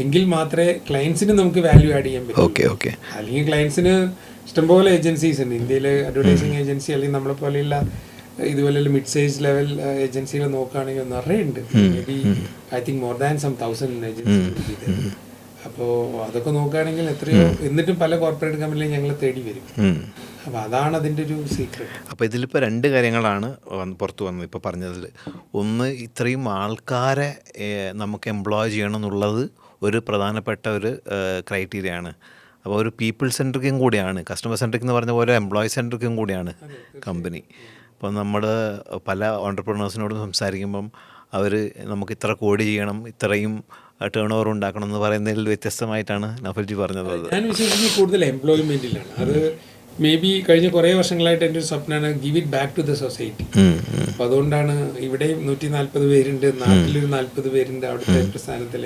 എങ്കിൽ മാത്രമേ ക്ലയൻസിന് നമുക്ക് വാല്യൂ ആഡ് ചെയ്യാൻ പറ്റും. അല്ലെങ്കിൽ ക്ലയൻസിന് ഇഷ്ടംപോലെ ഏജൻസീസ് ഉണ്ട് ഇന്ത്യയിൽ. അഡ്വർടൈസിങ് ഏജൻസി, അല്ലെങ്കിൽ നമ്മളെ പോലെയുള്ള ഇതുപോലെയുള്ള മിഡ് സൈസ് ലെവൽ ഏജൻസികൾ നോക്കുകയാണെങ്കിൽ നിറയെ ഉണ്ട്. Maybe I think more than some 1000 agency. അപ്പോൾ അതൊക്കെ നോക്കുകയാണെങ്കിൽ എത്രയോ, എന്നിട്ടും പല കോർപ്പറേറ്റ് കമ്പനിയിലും ഞങ്ങൾ തേടി വരും. അപ്പോൾ അതാണ് അതിൻ്റെ ഒരു സീക്രട്ട്. അപ്പോൾ ഇതിലിപ്പോൾ 2 കാര്യങ്ങളാണ് പുറത്തു വന്നത് ഇപ്പോൾ പറഞ്ഞതിൽ. ഒന്ന്, ഇത്രയും ആൾക്കാരെ നമുക്ക് എംപ്ലോയ് ചെയ്യണം എന്നുള്ളത് ഒരു പ്രധാനപ്പെട്ട ഒരു ക്രൈറ്റീരിയ ആണ്. അപ്പോൾ ഒരു പീപ്പിൾ സെൻട്രിക്കും കൂടിയാണ്, കസ്റ്റമർ സെൻട്രിക് എന്ന് പറഞ്ഞ പോലെ എംപ്ലോയി സെൻട്രിക്കും കൂടിയാണ് കമ്പനി. അപ്പോൾ നമ്മൾ പല ഓൺടർപ്രണേഴ്സിനോടും സംസാരിക്കുമ്പം അവർ നമുക്ക് ഇത്ര കോടി ചെയ്യണം, ഇത്രയും ടേൺ ഓവർ ഉണ്ടാക്കണം എന്ന് പറയുന്നതിൽ വ്യത്യസ്തമായിട്ടാണ് നഫൽജി പറഞ്ഞത്. ഞാൻ വിശ്വസിക്കുന്നത് കൂടുതൽ എംപ്ലോയ്മെൻറ്റിലാണ്. അത് മേ ബി കഴിഞ്ഞ കുറേ വർഷങ്ങളായിട്ട് എൻ്റെ ഒരു സ്വപ്നമാണ് give it back to the society. അപ്പോൾ അതുകൊണ്ടാണ് ഇവിടെയും 140 പേരുണ്ട്, നാട്ടിലൊരു 40 പേരുണ്ട് അവിടുത്തെ പ്രസ്ഥാനത്തിൽ.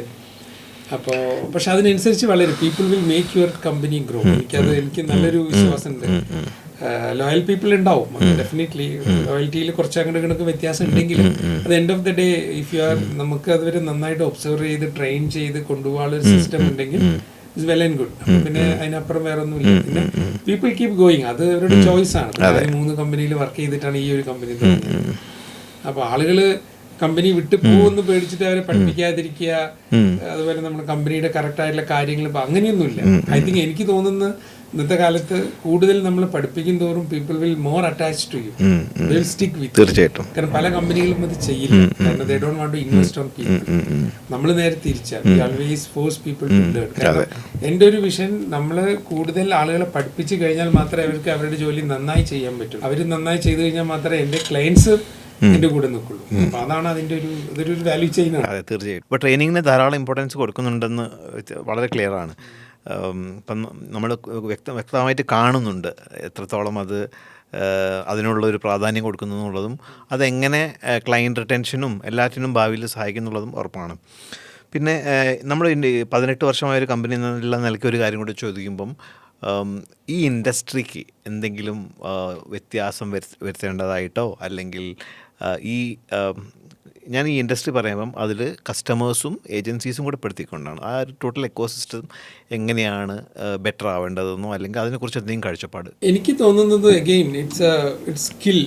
അപ്പോൾ പക്ഷെ അതിനനുസരിച്ച് വളരെ people will make your company grow. എനിക്ക് നല്ലൊരു വിശ്വാസമുണ്ട്. ലോയൽ പീപ്പിൾ ഉണ്ടാവും ഡെഫിനറ്റ്ലി. ലോയൽറ്റിയിൽ കുറച്ച് അങ്ങോട്ട് വ്യത്യാസം ഉണ്ടെങ്കിലും അത് end of the day if you are നമുക്ക് അതുവരെ നന്നായിട്ട് ഒബ്സർവ് ചെയ്ത് ട്രെയിൻ ചെയ്ത് കൊണ്ടുപോകാനുള്ള ഒരു സിസ്റ്റം ഉണ്ടെങ്കിൽ ഇറ്റ്സ് വെൽ ആൻഡ് ഗുഡ്. അപ്പം പിന്നെ അതിനപ്പുറം വേറെ ഒന്നുമില്ല. പിന്നെ പീപ്പിൾ കീപ് ഗോയിങ്, അത് അവരുടെ ചോയ്സ് ആണ്. 3 കമ്പനിയിൽ വർക്ക് ചെയ്തിട്ടാണ് ഈ ഒരു കമ്പനി തുടങ്ങിയത്. അപ്പോൾ ആളുകൾ കമ്പനി വിട്ടു പോകുമെന്ന് പേടിച്ചിട്ട് അവരെ പഠിപ്പിക്കാതിരിക്കുക, അതുപോലെ നമ്മുടെ കമ്പനിയുടെ കറക്റ്റ് ആയിട്ടുള്ള കാര്യങ്ങൾ ഇപ്പം അങ്ങനെയൊന്നുമില്ല. ഐ തിങ്ക് എനിക്ക് തോന്നുന്ന ഇന്നത്തെ കാലത്ത് കൂടുതൽ നമ്മൾ പഠിപ്പിക്കും തോറും people will more attach to you, will stick with. തീർച്ചയായിട്ടും. കാരണം പല കമ്പനികളും അത് ചെയ്യില്ല, കാരണം they don't want to invest on people. നമ്മൾ നേരെ തിരിച്ചാണ്, we always force people to learn. കാരണം എൻ്റെ ഒരു വിഷൻ, നമ്മൾ കൂടുതൽ ആളുകളെ പഠിപ്പിച്ചു കഴിഞ്ഞാൽ മാത്രമേ അവർക്ക് അവരുടെ ജോലി നന്നായി ചെയ്യാൻ പറ്റൂ. അവർ നന്നായി ചെയ്തു കഴിഞ്ഞാൽ മാത്രമേ എൻ്റെ ക്ലയൻസ് എൻ്റെ കൂടെ നിൽക്കുള്ളൂ. അപ്പോൾ അതാണ് അതിൻ്റെ ഇതൊരു വാല്യൂ ചെയിനാണ്. അതെ, തീർച്ചയായിട്ടും. ഇപ്പോൾ ട്രെയിനിങ്ങിന് ധാരാളം ഇമ്പോർട്ടൻസ് കൊടുക്കുന്നുണ്ടെന്ന് വളരെ ക്ലിയർ ആണ്. ഇപ്പം നമ്മൾ വ്യക്തമായിട്ട് കാണുന്നുണ്ട് എത്രത്തോളം അത് അതിനുള്ളൊരു പ്രാധാന്യം കൊടുക്കുന്നു എന്നുള്ളതും അതെങ്ങനെ ക്ലയൻറ്റ് റിട്ടൻഷനും എല്ലാറ്റിനും ഭാവിയിൽ സഹായിക്കുന്നുള്ളതും ഉറപ്പാണ്. പിന്നെ നമ്മൾ 18 വർഷമായ ഒരു കമ്പനി എന്നുള്ള നിലയ്ക്ക് ഒരു കാര്യം കൂടി ചോദിക്കുമ്പം, ഈ ഇൻഡസ്ട്രിക്ക് എന്തെങ്കിലും വ്യത്യാസം വരുത്തേണ്ടതായിട്ടോ അല്ലെങ്കിൽ ഈ ഞാൻ ഈ ഇൻഡസ്ട്രി പറയുമ്പം അതിൽ കസ്റ്റമേഴ്സും ഏജൻസീസും കൂടെ പെടുത്തിക്കൊണ്ടാണ് ആ ഒരു ടോട്ടൽ എക്കോസിസ്റ്റം എങ്ങനെയാണ് ബെറ്റർ ആവേണ്ടതെന്നോ അല്ലെങ്കിൽ അതിനെക്കുറിച്ച് എന്തെങ്കിലും കാഴ്ചപ്പാട്? എനിക്ക് തോന്നുന്നത് അഗെയിൻ ഇറ്റ്സ് സ്കിൽ.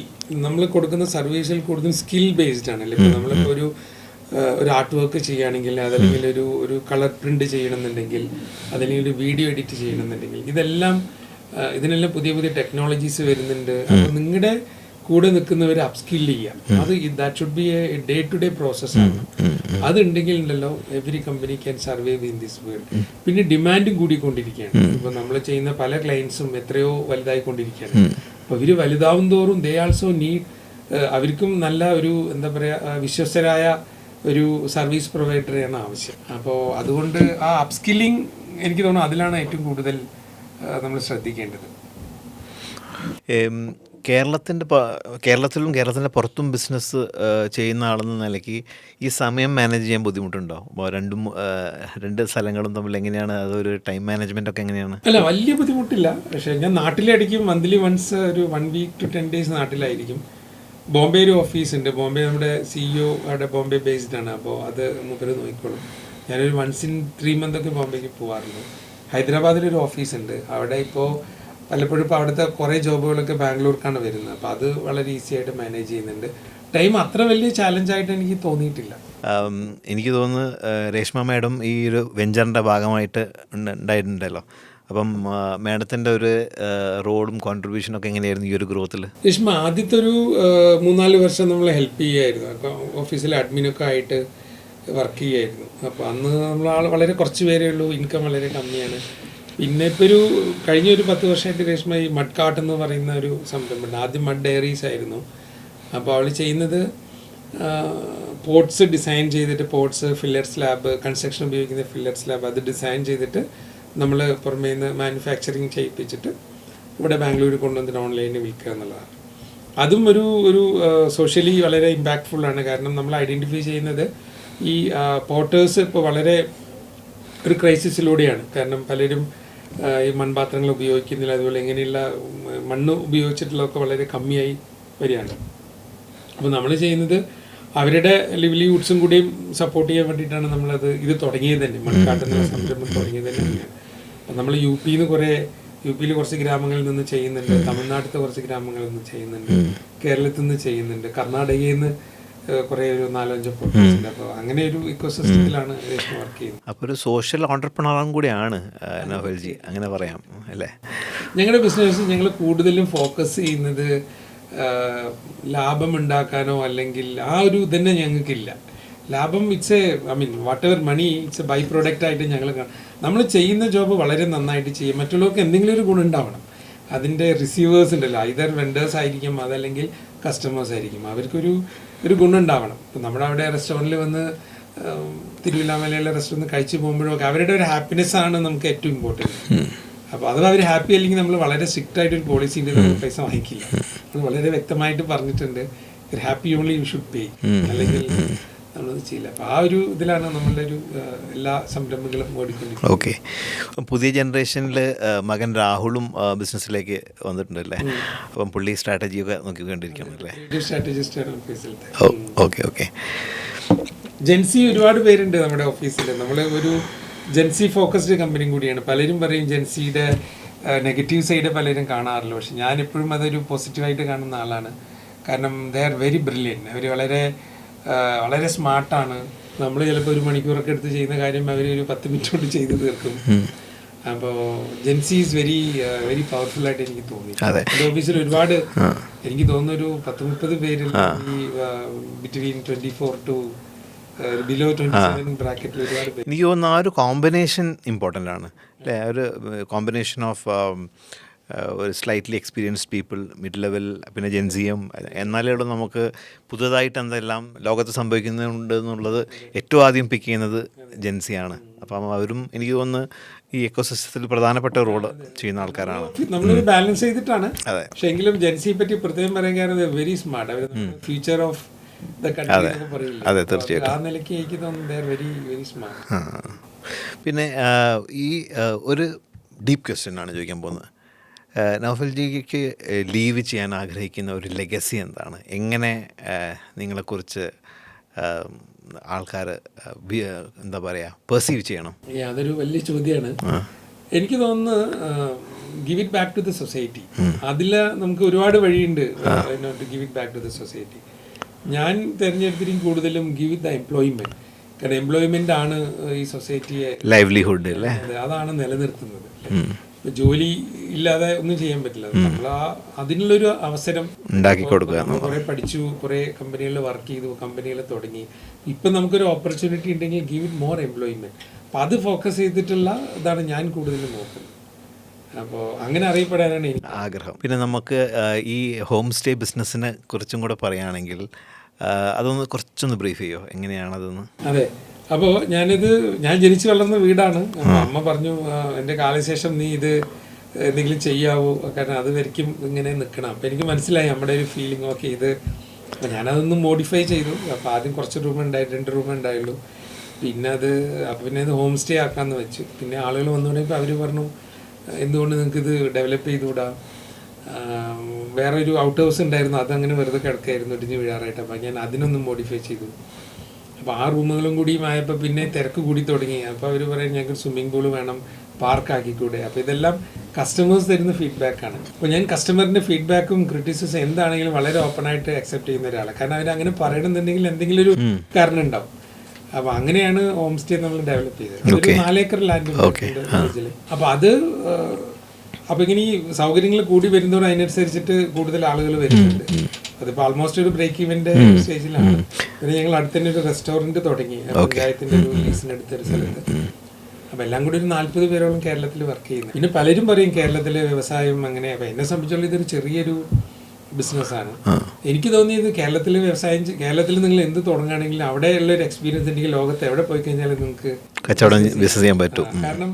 നമ്മൾ കൊടുക്കുന്ന സർവീസിൽ കൂടുതൽ സ്കിൽ ബേസ്ഡ് ആണല്ലേ. ഇപ്പോൾ നമ്മളിപ്പോൾ ഒരു ആർട്ട് വർക്ക് ചെയ്യുകയാണെങ്കിൽ, അതല്ലെങ്കിൽ ഒരു കളർ പ്രിന്റ് ചെയ്യണമെന്നുണ്ടെങ്കിൽ, അതല്ലെങ്കിൽ ഒരു വീഡിയോ എഡിറ്റ് ചെയ്യണമെന്നുണ്ടെങ്കിൽ, ഇതിനെല്ലാം പുതിയ പുതിയ ടെക്നോളജീസ് വരുന്നുണ്ട്. അപ്പോൾ നിങ്ങളുടെ കൂടെ നിൽക്കുന്നവർ അപ്സ്കിൽ ചെയ്യാം. അത് that should be a day to day പ്രോസസ്സാണ്. അതുണ്ടെങ്കിൽ ഉണ്ടല്ലോ every company can survive in this world. പിന്നെ ഡിമാൻഡും കൂടിക്കൊണ്ടിരിക്കുകയാണ്. ഇപ്പോൾ നമ്മൾ ചെയ്യുന്ന പല ക്ലയൻസും എത്രയോ വലുതായിക്കൊണ്ടിരിക്കുകയാണ്. അപ്പോൾ ഇവർ വലുതാവും തോറും ദേ ആൾസോ നീഡ്, അവർക്കും നല്ല ഒരു എന്താ പറയുക വിശ്വസ്തരായ ഒരു സർവീസ് പ്രൊവൈഡറെയാണ് ആവശ്യം. അപ്പോൾ അതുകൊണ്ട് ആ അപ്സ്കില്ലിങ് എനിക്ക് തോന്നുന്നു അതിലാണ് ഏറ്റവും കൂടുതൽ നമ്മൾ ശ്രദ്ധിക്കേണ്ടത്. കേരളത്തിലും കേരളത്തിൻ്റെ പുറത്തും ബിസിനസ് ചെയ്യുന്ന ആളെന്ന നിലയ്ക്ക് ഈ സമയം മാനേജ് ചെയ്യാൻ ബുദ്ധിമുട്ടുണ്ടോ? രണ്ട് സ്ഥലങ്ങളും തമ്മിൽ എങ്ങനെയാണ് അതൊരു ടൈം മാനേജ്മെൻ്റ് ഒക്കെ എങ്ങനെയാണ്? അല്ല, വലിയ ബുദ്ധിമുട്ടില്ല. പക്ഷേ ഞാൻ നാട്ടിലടിക്കും, മന്ത്ലി വൺസ് ഒരു 1 week to 10 days നാട്ടിലായിരിക്കും. ബോംബെ ഒരു ഓഫീസ് ഉണ്ട്. ബോംബെ നമ്മുടെ CEO അവിടെ ബോംബെ ബേസ്ഡ് ആണ്. അപ്പോൾ അത് മൂപ്പര് നോക്കിക്കോളും. ഞാനൊരു 1 in 3 months ഒക്കെ ബോംബെക്ക് പോകാറുണ്ട്. ഹൈദരാബാദിലൊരു ഓഫീസ് ഉണ്ട്. അവിടെ ഇപ്പോൾ പലപ്പോഴും ഇപ്പോൾ അവിടുത്തെ കുറേ ജോബുകളൊക്കെ ബാംഗ്ലൂർക്കാണ് വരുന്നത്. അപ്പോൾ അത് വളരെ ഈസി ആയിട്ട് മാനേജ് ചെയ്യുന്നുണ്ട്. ടൈം അത്ര വലിയ ചാലഞ്ചായിട്ട് എനിക്ക് തോന്നിയിട്ടില്ല. എനിക്ക് തോന്നുന്നു രേഷ്മ മാഡം ഈ ഒരു വെഞ്ചറിൻ്റെ ഭാഗമായിട്ട് ഉണ്ടായിട്ടുണ്ടല്ലോ. അപ്പം മാഡത്തിൻ്റെ ഒരു റോളും കോൺട്രിബ്യൂഷനൊക്കെ എങ്ങനെയായിരുന്നു ഈ ഒരു ഗ്രോത്തിൽ? രേഷ്മ ആദ്യത്തെ ഒരു 3-4 വർഷം നമ്മൾ ഹെൽപ്പ് ചെയ്യുമായിരുന്നു. അപ്പോൾ ഓഫീസിലെ അഡ്മിനൊക്കെ ആയിട്ട് വർക്ക് ചെയ്യുമായിരുന്നു. അപ്പോൾ അന്ന് നമ്മൾ വളരെ കുറച്ച് പേരേ ഉള്ളൂ, ഇൻകം വളരെ കമ്മിയാണ്. പിന്നെ ഇപ്പോൾ കഴിഞ്ഞ ഒരു 10 വർഷമായിട്ട് രേഷ്മ ഈ മഡ് കാർട്ട് എന്ന് പറയുന്ന ഒരു സംരംഭമുണ്ട്. ആദ്യം മഡ് ഡയറീസ് ആയിരുന്നു. അപ്പോൾ അവൾ ചെയ്യുന്നത് പോട്ട്സ് ഡിസൈൻ ചെയ്തിട്ട്, പോട്ട്സ്, ഫില്ലർ സ്ലാബ്, കൺസ്ട്രക്ഷൻ ഉപയോഗിക്കുന്ന ഫില്ലർ സ്ലാബ് അത് ഡിസൈൻ ചെയ്തിട്ട് നമ്മൾ പുറമേ നിന്ന് മാനുഫാക്ചറിങ് ചെയ്യിപ്പിച്ചിട്ട് ഇവിടെ ബാംഗ്ലൂർ കൊണ്ടുവന്നിട്ട് ഓൺലൈനിൽ വിൽക്കുക എന്നുള്ളതാണ്. അതും ഒരു സോഷ്യലി വളരെ ഇമ്പാക്റ്റ്ഫുള്ളാണ്. കാരണം നമ്മൾ ഐഡൻറ്റിഫൈ ചെയ്യുന്നത് ഈ പോട്ടേഴ്സ് ഇപ്പോൾ വളരെ ഒരു ക്രൈസിസിലൂടെയാണ്. കാരണം പലരും ഈ മൺപാത്രങ്ങൾ ഉപയോഗിക്കുന്നില്ല, അതുപോലെ എങ്ങനെയുള്ള മണ്ണ് ഉപയോഗിച്ചിട്ടുള്ളതൊക്കെ വളരെ കമ്മിയായി വരികയാണ്. അപ്പോൾ നമ്മൾ ചെയ്യുന്നത് അവരുടെ ലിവ്ലിഹുഡ്സും കൂടിയും സപ്പോർട്ട് ചെയ്യാൻ വേണ്ടിയിട്ടാണ് ഇത് തുടങ്ങിയത് തന്നെ. മൺകാട്ടെന്നുള്ള സംരംഭം തുടങ്ങിയത് തന്നെ അങ്ങനെയാണ്. അപ്പോൾ നമ്മൾ യു പിയിൽ കുറച്ച് ഗ്രാമങ്ങളിൽ നിന്ന് ചെയ്യുന്നുണ്ട്, തമിഴ്നാട്ടിലത്തെ കുറച്ച് ഗ്രാമങ്ങളിൽ നിന്ന് ചെയ്യുന്നുണ്ട്, കേരളത്തിൽ നിന്ന് ചെയ്യുന്നുണ്ട്, കർണാടകയിൽ നിന്ന് കുറേ ഒരു 4-5 പ്രോജക്ട്സ് ഉണ്ട്. അപ്പോൾ അങ്ങനെ ഒരു ഇക്കോസിസ്റ്റത്തിലാണ് രേഷ്മ വർക്ക് ചെയ്യുന്നത്. അപ്പോൾ ഒരു സോഷ്യൽ ഓൺടർപ്രണറും കൂടിയാണ് നഫൽജി, അങ്ങനെ പറയാം അല്ലേ? ഞങ്ങളുടെ ബിസിനസ് ഞങ്ങൾ കൂടുതലും ഫോക്കസ് ചെയ്യുന്നത് ലാഭം ഉണ്ടാക്കാനോ അല്ലെങ്കിൽ ആ ഒരു തന്നെ ഞങ്ങൾക്കില്ല. ലാഭം whatever money it's a byproduct ആയിട്ട് ഞങ്ങൾ നമ്മൾ ചെയ്യുന്ന ജോബ് വളരെ നന്നായിട്ട് ചെയ്യും. മറ്റുള്ളവർക്ക് എന്തെങ്കിലും ഒരു ഗുണം ഉണ്ടാവണം. അതിൻ്റെ റിസീവേഴ്സ് ഉണ്ടല്ലോ, ഐദർ വെൻഡേഴ്സ് ആയിരിക്കും അതല്ലെങ്കിൽ കസ്റ്റമേഴ്സ് ആയിരിക്കും, അവർക്കൊരു ഗുണം ഉണ്ടാവണം. ഇപ്പം നമ്മുടെ അവിടെ റെസ്റ്റോറൻറ്റിൽ വന്ന് തിരുവില്ലാമലയിലെ റെസ്റ്റോറൻറ്റ് കഴിച്ചു പോകുമ്പോഴൊക്കെ അവരുടെ ഒരു ഹാപ്പിനെസ് ആണ് നമുക്ക് ഏറ്റവും ഇമ്പോർട്ടൻറ്റ്. അപ്പോൾ അത് അവർ ഹാപ്പി അല്ലെങ്കിൽ നമ്മൾ വളരെ സ്ട്രിക്റ്റ് ആയിട്ടൊരു പോളിസി ഉണ്ട്, നമ്മൾ പൈസ വാങ്ങിക്കില്ല. അത് വളരെ വ്യക്തമായിട്ട് പറഞ്ഞിട്ടുണ്ട്, ഹാപ്പി ഓൺലി യു ഷുഡ് പേ, അല്ലെങ്കിൽ നമ്മളത് ചെയ്യില്ല. അപ്പോൾ ആ ഒരു ഇതിലാണ് നമ്മളുടെ ഒരു എല്ലാ സംരംഭങ്ങളും ഓടിക്കൊണ്ടിരിക്കുന്നത്. ഓക്കെ. പുതിയ ജനറേഷനിൽ മകൻ രാഹുലും ബിസിനസ്സിലേക്ക് വന്നിട്ടുണ്ടല്ലേ? അപ്പം പുള്ളി സ്ട്രാറ്റജിയൊക്കെ നോക്കിക്കൊണ്ടിരിക്കുകയാണല്ലേ? സ്ട്രാറ്റജിസ്റ്റാണ് ഓഫീസിലത്തെ. Okay okay. ജെൻസി ഒരുപാട് പേരുണ്ട് നമ്മുടെ ഓഫീസിൽ. നമ്മൾ ഒരു ജെൻസി ഫോക്കസ്ഡ് കമ്പനിയും കൂടിയാണ്. പലരും പറയും ജെൻസിയുടെ നെഗറ്റീവ് സൈഡ് പലരും കാണാറില്ല, പക്ഷെ ഞാനെപ്പോഴും അതൊരു പോസിറ്റീവായിട്ട് കാണുന്ന ആളാണ്. കാരണം ദേ ആർ വെരി ബ്രില്യൻറ്റ്. അവർ വളരെ സ്മാർട്ടാണ്. നമ്മൾ ചിലപ്പോൾ ഒരു മണിക്കൂറൊക്കെ എടുത്ത് ചെയ്യുന്ന കാര്യം അവർ ഒരു 10 മിനിറ്റ് കൊണ്ട് ചെയ്ത് തീർക്കും. അപ്പോൾ ജെൻസി ഈസ് വെരി പവർഫുൾ ആയിട്ട് എനിക്ക് തോന്നി. എൻ്റെ ഓഫീസിൽ ഒരുപാട്, എനിക്ക് തോന്നുന്നു ഒരു 10-30 പേരിൽ ഈ ബിറ്റ്വീൻ 24 to ബിലോ 27 ബ്രാക്കറ്റിൽ ഒരുപാട് പേര്. എനിക്ക് തോന്നുന്നു ആ ഒരു കോമ്പിനേഷൻ ഇമ്പോർട്ടൻ്റ് ആണ് അല്ലേ? ഒരു കോമ്പിനേഷൻ ഓഫ് ഒരു slightly experienced people, mid level, പിന്നെ ജെൻസിയും. എന്നാലേ ഉള്ളൂ നമുക്ക് പുതുതായിട്ട് എന്തെല്ലാം ലോകത്ത് സംഭവിക്കുന്നുണ്ട് എന്നുള്ളത് ഏറ്റവും ആദ്യം പിക്ക് ചെയ്യുന്നത് ജെൻസിയാണ്. അപ്പം അവരും എനിക്ക് തോന്നുന്നു ഈ എക്കോസിസ്റ്റത്തിൽ പ്രധാനപ്പെട്ട റോള് ചെയ്യുന്ന ആൾക്കാരാണ്. നമ്മളൊരു ബാലൻസ് ചെയ്തിട്ടാണ്. അതെ. പക്ഷെ എങ്കിലും ജെൻസിയെ പറ്റി പ്രത്യേകം പറയാൻ വെരി സ്മാർട്ട്. അവർ ഫ്യൂച്ചർ ഓഫ് ദ കൺട്രി എന്നൊക്കെ പറയില്ല. അതെ, തീർച്ചയായിട്ടും. ആ നിലയ്ക്ക് എനിക്ക് തോന്നുന്നു they are very very smart. പിന്നെ ഈ ഒരു ഡീപ്പ് ക്വസ്റ്റ്യൻ ആണ് ചോദിക്കാൻ പോകുന്നത്. നൗഫൽജിക്ക് ലീവ് ചെയ്യാൻ ആഗ്രഹിക്കുന്ന ഒരു ലെഗസി എന്താണ്? എങ്ങനെ നിങ്ങളെക്കുറിച്ച് ആൾക്കാർ എന്താ പറയുക പെർസീവ് ചെയ്യണം? അതൊരു വലിയ ചോദ്യമാണ്. എനിക്ക് തോന്നുന്നു give it back to the society. അതിൽ നമുക്ക് ഒരുപാട് വഴിയുണ്ട് give it back to the society. ഞാൻ തിരഞ്ഞെടുത്തിരിക്കും കൂടുതലും ഗിവ് ഇറ്റ് ദ എംപ്ലോയ്മെൻറ്റ്. കാരണം എംപ്ലോയ്മെൻ്റ് ആണ് ഈ സൊസൈറ്റിയെ ലൈവ്ലിഹുഡ് അല്ലേ, അതാണ് നിലനിർത്തുന്നത്. ജോലി ഇല്ലാതെ ഒന്നും ചെയ്യാൻ പറ്റില്ല. നമ്മൾ അതിനുള്ളൊരു അവസരം ഉണ്ടാക്കി കൊടുക്കുക. കുറേ പഠിച്ചു, കുറേ കമ്പനികളിൽ വർക്ക് ചെയ്തു, കമ്പനികൾ തുടങ്ങി. ഇപ്പം നമുക്കൊരു ഓപ്പർച്യൂണിറ്റി ഉണ്ടെങ്കിൽ ഗിവ് ഇറ്റ് മോർ എംപ്ലോയ്മെൻറ്റ്. അപ്പോൾ അത് ഫോക്കസ് ചെയ്തിട്ടുള്ള ഇതാണ് ഞാൻ കൂടുതലും നോക്കുന്നത്. അപ്പോൾ അങ്ങനെ അറിയപ്പെടാനാണ് എനിക്ക് ആഗ്രഹം. പിന്നെ നമുക്ക് ഈ ഹോം സ്റ്റേ ബിസിനസ്സിനെ കുറിച്ചും കൂടെ പറയുകയാണെങ്കിൽ അതൊന്ന് കുറച്ചൊന്ന് ബ്രീഫ് ചെയ്യുമോ, എങ്ങനെയാണതെന്ന്? അതെ. അപ്പോൾ ഞാൻ ജനിച്ചു വളർന്ന വീടാണ്. അമ്മ പറഞ്ഞു എൻ്റെ കാലശേഷം നീ ഇത് എന്തെങ്കിലും ചെയ്യാവോ, കാരണം അത് വരയ്ക്കും ഇങ്ങനെ നിൽക്കണം. അപ്പോൾ എനിക്ക് മനസ്സിലായി നമ്മുടെ ഒരു ഫീലിംഗ്. ഓക്കെ, ഇത് അപ്പോൾ ഞാനതൊന്ന് മോഡിഫൈ ചെയ്തു. അപ്പോൾ ആദ്യം കുറച്ച് റൂം ഉണ്ടായി, 2 റൂമേ ഉണ്ടായുള്ളൂ. പിന്നെ അത് ഹോം സ്റ്റേ ആക്കാമെന്ന് വെച്ചു. പിന്നെ ആളുകൾ വന്നുകൊണ്ടിപ്പോൾ അവർ പറഞ്ഞു എന്തുകൊണ്ട് നിങ്ങൾക്കിത് ഡെവലപ്പ് ചെയ്തുകൂടാ. വേറെ ഒരു ഔട്ട് ഹൗസ് ഉണ്ടായിരുന്നു, അതങ്ങനെ വെറുതെ കിടക്കായിരുന്നു ഇടിഞ്ഞ് വീഴാറായിട്ട്. അപ്പോൾ ഞാൻ അതിനൊന്നും മോഡിഫൈ ചെയ്തു. അപ്പോൾ ആ റൂമുകളും കൂടിയും ആയപ്പോൾ പിന്നെ തിരക്ക് കൂടി തുടങ്ങി. അപ്പോൾ അവർ പറയും ഞങ്ങൾക്ക് സ്വിമ്മിംഗ് പൂൾ വേണം, പാർക്കാക്കിക്കൂടെ. അപ്പോൾ ഇതെല്ലാം കസ്റ്റമേഴ്സ് തരുന്ന ഫീഡ്ബാക്കാണ്. അപ്പോൾ ഞാൻ കസ്റ്റമറിൻ്റെ ഫീഡ്ബാക്കും ക്രിറ്റിസിസം എന്താണെങ്കിലും വളരെ ഓപ്പണായിട്ട് അക്സെപ്റ്റ് ചെയ്യുന്ന ഒരാളാണ്. കാരണം അവരങ്ങനെ പറയണമെന്നുണ്ടെങ്കിൽ എന്തെങ്കിലും ഒരു കാരണം ഉണ്ടാവും. അപ്പോൾ അങ്ങനെയാണ് ഹോം സ്റ്റേ നമ്മൾ ഡെവലപ്പ് ചെയ്തത്. ഒരു 4 ഏക്കർ ലാൻഡ് ഉണ്ട്. അപ്പോൾ അപ്പോൾ ഇങ്ങനെ ഈ സൗകര്യങ്ങൾ കൂടി വരുന്നതോടെ അതിനനുസരിച്ചിട്ട് കൂടുതൽ ആളുകൾ വരുന്നുണ്ട്. അതിപ്പോൾ ആൾമോസ്റ്റ് ഒരു ബ്രേക്ക് ഇവൻ്റെ സ്റ്റേജിലാണ്. പിന്നെ ഞങ്ങൾ അടുത്ത് തന്നെ ഒരു റെസ്റ്റോറൻറ്റ് തുടങ്ങി പഞ്ചായത്തിൻ്റെ ഒരു ലീസിനടുത്തൊരു സ്ഥലത്ത്. അപ്പോൾ എല്ലാം കൂടി ഒരു 40 പേരോളം കേരളത്തിൽ വർക്ക് ചെയ്യുന്നു. പിന്നെ പലരും പറയും കേരളത്തിലെ വ്യവസായം അങ്ങനെ. അപ്പോൾ എന്നെ സംബന്ധിച്ചുള്ള ഇതൊരു ചെറിയൊരു ബിസിനസ്സാണ്. എനിക്ക് തോന്നിയത് കേരളത്തിൽ നിങ്ങൾ എന്ത് തുടങ്ങുകയാണെങ്കിലും അവിടെയുള്ള ഒരു എക്സ്പീരിയൻസ് ഉണ്ടെങ്കിൽ ലോകത്ത് എവിടെ പോയി കഴിഞ്ഞാൽ നിങ്ങൾക്ക് കച്ചവടം ബിസിനസ് ചെയ്യാൻ പറ്റും. കാരണം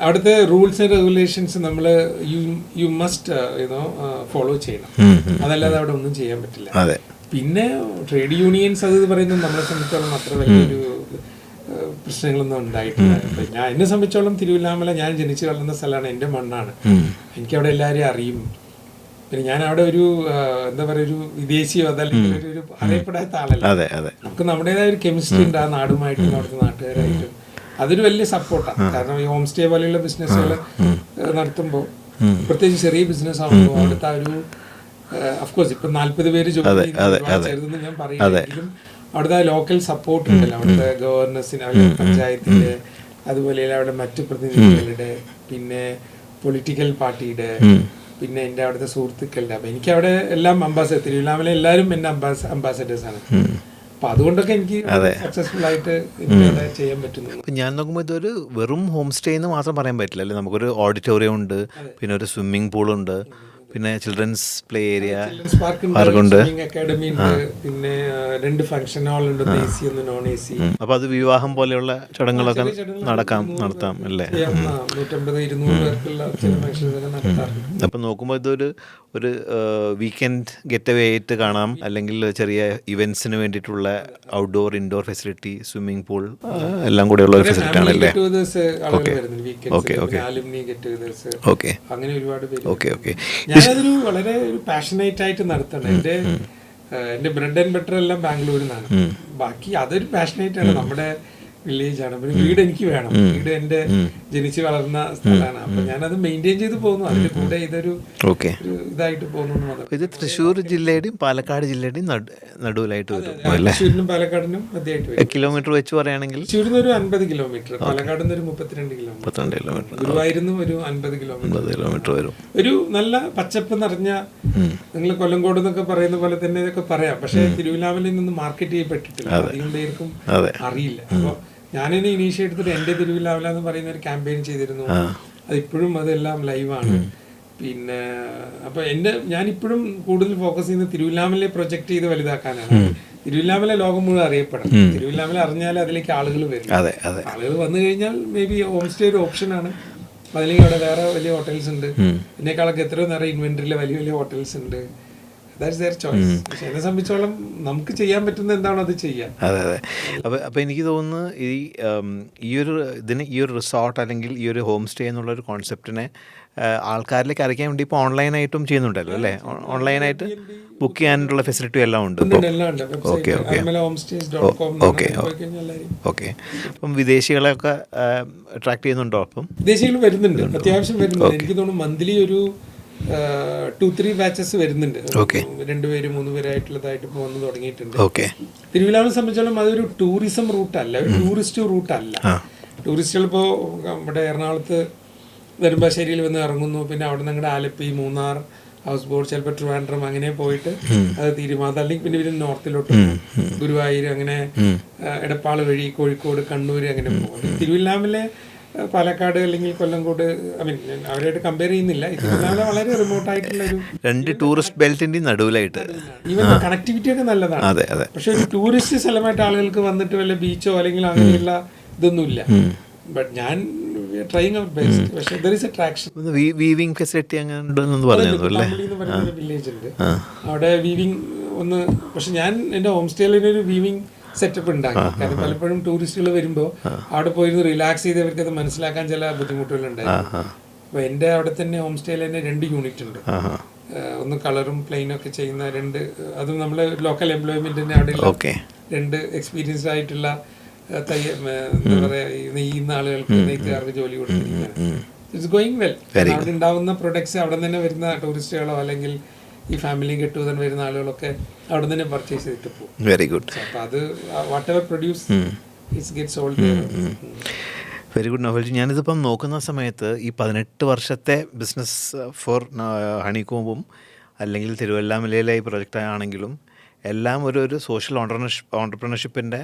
അവിടുത്തെ റൂൾസ് ആൻഡ് റെഗുലേഷൻസ് നമ്മൾ യു മസ്റ്റ് ഫോളോ ചെയ്യണം. അതല്ലാതെ അവിടെ ഒന്നും ചെയ്യാൻ പറ്റില്ല. പിന്നെ ട്രേഡ് യൂണിയൻസ് അത് പറയുന്നത് നമ്മളെ സംബന്ധിച്ചോളം അത്ര വലിയൊരു പ്രശ്നങ്ങളൊന്നും ഉണ്ടായിട്ടില്ല. എന്നെ സംബന്ധിച്ചോളം തിരുവല്ലാമല ഞാൻ ജനിച്ചു വളർന്ന സ്ഥലമാണ്, എൻ്റെ മണ്ണാണ്. എനിക്കവിടെ എല്ലാവരെയും അറിയും. പിന്നെ ഞാൻ അവിടെ ഒരു എന്താ പറയുക ഒരു വിദേശിയോ അതല്ലെങ്കിൽ ഒരു അറിയപ്പെടാത്ത ആളല്ല. നമുക്ക് നമ്മുടേതായ ഒരു കെമിസ്ട്രി ഉണ്ട് ആ നാടുമായിട്ടും അവിടുത്തെ നാട്ടുകാരായിട്ടും. അതൊരു വലിയ സപ്പോർട്ടാണ്. കാരണം ഈ ഹോം സ്റ്റേ പോലെയുള്ള ബിസിനസ്സുകൾ നടത്തുമ്പോൾ, പ്രത്യേകിച്ച് ചെറിയ ബിസിനസ് ആകുമ്പോൾ അവിടുത്തെ ഒരു അഫ്കോഴ്സ് ഇപ്പം 40 പേര് ജോലി ചെയ്തെന്ന് ഞാൻ പറയുമെങ്കിലും അവിടുത്തെ ലോക്കൽ സപ്പോർട്ട് ഉണ്ടല്ലോ. അവിടുത്തെ ഗവർണൻസിന്, അവരുടെ പഞ്ചായത്തിൻ്റെ, അതുപോലെ അവിടെ മറ്റു പ്രതിനിധികളുടെ, പിന്നെ പൊളിറ്റിക്കൽ പാർട്ടിയുടെ, പിന്നെ എൻ്റെ അവിടുത്തെ സുഹൃത്തുക്കളുടെ. അപ്പം എനിക്കവിടെ എല്ലാം തിരുവല്ലാമല എല്ലാവരും എൻ്റെ അംബാസഡേഴ്സാണ്. അപ്പോൾ അതുകൊണ്ടൊക്കെ എനിക്ക് സക്സസ്ഫുൾ ആയിട്ട് ഇവിടെ ചെയ്യാൻ പറ്റുന്നു. അപ്പം ഞാൻ നോക്കുമ്പോൾ ഇതൊരു വെറും ഹോം സ്റ്റേ എന്ന് മാത്രം പറയാൻ പറ്റില്ല അല്ലേ. നമുക്കൊരു ഓഡിറ്റോറിയം ഉണ്ട്, പിന്നെ ഒരു സ്വിമ്മിംഗ് പൂളുണ്ട്, പിന്നെ ചിൽഡ്രൻസ് പ്ലേ ഏരിയ, പാർക്കുണ്ട്, അക്കാഡമി ഉണ്ട്, പിന്നെ 2 ഫംഗ്ഷൻ ഹാൾ ഉണ്ട്, AC ഒന്ന് നോൺ AC. അപ്പോൾ അത് വിവാഹം പോലെയുള്ള ചടങ്ങുകളൊക്കെ നടത്താം അല്ലേ. 150-200 പേർക്കുള്ള ചില ഫംഗ്ഷൻസ് ഒക്കെ നടത്താറുണ്ട്. അപ്പം നോക്കുമ്പോൾ ഇതൊരു വീക്കെൻഡ് ഗെറ്റ് അവേ ആയിട്ട് കാണാം, അല്ലെങ്കിൽ ചെറിയ ഇവൻറ്റ്സിന് വേണ്ടിയിട്ടുള്ള outdoor indoor facility, swimming pool എല്ലാം കൂടെയുള്ള ഒരു ഫെസിലിറ്റി ആണല്ലേ. ഓക്കെ അങ്ങനെ ഒരുപാട് പേര്. ഓക്കെ ഞാനതൊരു വളരെ ഒരു പാഷനേറ്റ് ആയിട്ട് നടത്തണം. എന്റെ ബ്രെഡ് ആൻഡ് ബട്ടർ എല്ലാം ബാംഗ്ലൂരിൽ നിന്നാണ്. ബാക്കി അതൊരു പാഷനേറ്റ് ആണ്. നമ്മുടെ വില്ലേജ് ആണ്, പിന്നെ വീട് എനിക്ക് വേണം. വീട് എന്റെ ജനിച്ച് വളർന്ന സ്ഥലമാണ്. അപ്പൊ ഞാനത് മെയിൻറ്റെയിൻ ചെയ്ത് പോകുന്നു. അതിന്റെ കൂടെ ഇതൊരു ഇതായിട്ട് പോകുന്നു. ഇത് തൃശ്ശൂർ ജില്ലയുടെയും പാലക്കാട് ജില്ലയുടെയും നടുവിലായിട്ട് വരും. തൃശ്ശൂരിനും പാലക്കാടിനും മധ്യമായിട്ട് കിലോമീറ്റർ വെച്ച് പറയുകയാണെങ്കിൽ തൃശ്ശൂരിൽ നിന്ന് ഒരു 50 കിലോമീറ്റർ, പാലക്കാട് നിന്ന് ഒരു 32 കിലോമീറ്റർ, ഗുരുവായൂരിൽ നിന്ന് ഒരു 50 കിലോമീറ്റർ വരും. ഒരു നല്ല പച്ചപ്പ് നിറഞ്ഞ, നിങ്ങൾ കൊല്ലങ്കോട് എന്നൊക്കെ പറയുന്ന പോലെ തന്നെ ഇതൊക്കെ പറയാം. പക്ഷെ തിരുവിലാമലയിൽ നിന്ന് മാർക്കറ്റ് ചെയ്യപ്പെട്ടിട്ടില്ല, അധികം പേർക്കും അറിയില്ല. അപ്പൊ ഞാനിനി ഇനീഷ്യേറ്റ് എടുത്തിട്ട് എൻ്റെ തിരുവിലാമല എന്ന് പറയുന്ന ഒരു ക്യാമ്പയിൻ ചെയ്തിരുന്നു. അതിപ്പോഴും അതെല്ലാം ലൈവാണ്. പിന്നെ അപ്പൊ ഞാനിപ്പോഴും കൂടുതൽ ഫോക്കസ് ചെയ്യുന്നത് തിരുവിലാമലയെ പ്രൊജക്ട് ചെയ്ത് വലുതാക്കാനാണ്. തിരുവിലാമല ലോകം മുഴുവൻ അറിയപ്പെടണം. തിരുവിലാമല അറിഞ്ഞാൽ അതിലേക്ക് ആളുകൾ വരും. ആളുകൾ വന്നു കഴിഞ്ഞാൽ മേ ബി ഹോം സ്റ്റേ ഒരു ഓപ്ഷനാണ്. അതിലേക്ക് അവിടെ വേറെ വലിയ ഹോട്ടൽസ് ഉണ്ട്. ഇതിനേക്കാളൊക്കെ എത്രയോ നിറയെ ഇൻവെന്ററിയിലെ വലിയ വലിയ ഹോട്ടൽസ് ഉണ്ട്. That's their choice. പക്ഷെ എന്നെ സംബന്ധിച്ചോളം നമുക്ക് ചെയ്യാൻ പറ്റുന്ന എന്താണോ അത് ചെയ്യാം. അതെ. അപ്പോൾ എനിക്ക് തോന്നുന്നു ഈ ഒരു റിസോർട്ട് അല്ലെങ്കിൽ ഈ ഒരു ഹോം സ്റ്റേ എന്നുള്ളൊരു കോൺസെപ്റ്റിനെ ആൾക്കാരിലേക്ക് അറിയിക്കാൻ വേണ്ടി ഇപ്പോൾ ഓൺലൈനായിട്ടും ചെയ്യുന്നുണ്ടല്ലോ അല്ലേ. ഓൺലൈനായിട്ട് ബുക്ക് ചെയ്യാനുള്ള ഫെസിലിറ്റി എല്ലാം ഉണ്ട്. ഓക്കെ. അപ്പം വിദേശികളെയൊക്കെ അട്രാക്ട് ചെയ്യുന്നുണ്ടോ? അപ്പം വിദേശികൾ വരുന്നുണ്ട്, അത്യാവശ്യം വരുന്നുണ്ട്. എനിക്ക് തോന്നുന്നു മന്ത്ലി ഒരു 2-3 ബാച്ചസ് വരുന്നുണ്ട്. 2 പേര് 3 പേരായിട്ടുള്ളതായിട്ട് ഇപ്പോൾ വന്ന് തുടങ്ങിയിട്ടുണ്ട്. തിരുവിലാമലയെ സംബന്ധിച്ചോളം അതൊരു ടൂറിസം റൂട്ടല്ല, ഒരു ടൂറിസ്റ്റ് റൂട്ടല്ല. ടൂറിസ്റ്റുകൾ ഇപ്പോൾ നമ്മുടെ എറണാകുളത്ത് നെടുമ്പാശ്ശേരിയിൽ വന്ന് ഇറങ്ങുന്നു, പിന്നെ അവിടെ നിന്ന് ഞങ്ങളുടെ ആലപ്പി, മൂന്നാർ, ഹൗസ് ബോട്ട്, ചിലപ്പോൾ ട്രിവാൻഡ്രം അങ്ങനെ പോയിട്ട് അത് തീരുമാനം, അല്ലെങ്കിൽ പിന്നെ ഇവര് നോർത്തിലോട്ട് ഗുരുവായൂർ, അങ്ങനെ എടപ്പാൾ വഴി കോഴിക്കോട്, കണ്ണൂർ അങ്ങനെ പോകും. തിരുവിലാമലെ പാലക്കാട് അല്ലെങ്കിൽ കൊല്ലങ്കോട്, അവരായിട്ട് കമ്പയർ ചെയ്യുന്നില്ല. തിരുവല്ലാമല വളരെ റിമോട്ട് ആയിട്ടുള്ള ഒരു 2 ടൂറിസ്റ്റ് ബെൽറ്റിന്റെ നടുവിലായിട്ട്. ഈവൻ കണക്ടിവിറ്റി ഒക്കെ നല്ലതാണ്. പക്ഷെ ഒരു ടൂറിസ്റ്റ് സ്ഥലമായിട്ട് ആളുകൾക്ക് വന്നിട്ട് വല്ല ബീച്ചോ അല്ലെങ്കിൽ അങ്ങനെയുള്ള ഇതൊന്നുമില്ല. ബട്ട് ഞാൻ ട്രൈയിങ് അവർ ബെസ്റ്റ്. പക്ഷെ there is attraction. Weaving facility അങ്ങനെ ഉണ്ടെന്ന് പറഞ്ഞു അല്ലേ. വില്ലേജ് ഉണ്ട് അവിടെ വീവിംഗ് ഒന്ന്. പക്ഷെ ഞാൻ എൻ്റെ ഹോം സ്റ്റേയിലൊരു വീവിംഗ് സെറ്റപ്പ് ഉണ്ടാക്കി. കാരണം പലപ്പോഴും ടൂറിസ്റ്റുകൾ വരുമ്പോൾ അവിടെ പോയിരുന്ന് റിലാക്സ് ചെയ്ത് അവർക്ക് അത് മനസ്സിലാക്കാൻ ചില ബുദ്ധിമുട്ടുകളുണ്ടായിരുന്നു. അപ്പോൾ എൻ്റെ അവിടെ തന്നെ ഹോം സ്റ്റേയിൽ തന്നെ 2 യൂണിറ്റ് ഉണ്ട്. ഒന്ന് കളറും പ്ലെയിനും ഒക്കെ ചെയ്യുന്ന 2, അതും നമ്മളെ ലോക്കൽ എംപ്ലോയ്മെന്റിന് അവിടെ 2 എക്സ്പീരിയൻസ്ഡ് ആയിട്ടുള്ള എന്താ പറയുക, നെയ്യുന്ന ആളുകൾക്ക്, നെയ്ത്തുകാർക്ക് ജോലി കൊടുത്തിരിക്കുകയാണ്. It's going well. അവിടെ ഉണ്ടാവുന്ന പ്രൊഡക്ട്സ് അവിടെ തന്നെ വരുന്ന ടൂറിസ്റ്റുകളോ അല്ലെങ്കിൽ ഈ ഫാമിലി ഗെറ്റ് ടുഗദർ വരുന്ന ആളുകളൊക്കെ അവിടെ തന്നെ പർച്ചേസ് ചെയ്തിട്ട് പോകും. Very good. അപ്പോൾ അത് what ever produce it's get sold. Very good നൗഫൽജി. ഞാനിതിപ്പം നോക്കുന്ന സമയത്ത് ഈ 18 വർഷത്തെ ബിസിനസ് ഫോർ ഹണികോമ്പും അല്ലെങ്കിൽ തിരുവല്ലാമലയിലെ ഈ പ്രൊജക്റ്റ് ആണെങ്കിലും എല്ലാം ഒരു സോഷ്യൽ ഓൺടർപ്രണർഷിപ്പിൻ്റെ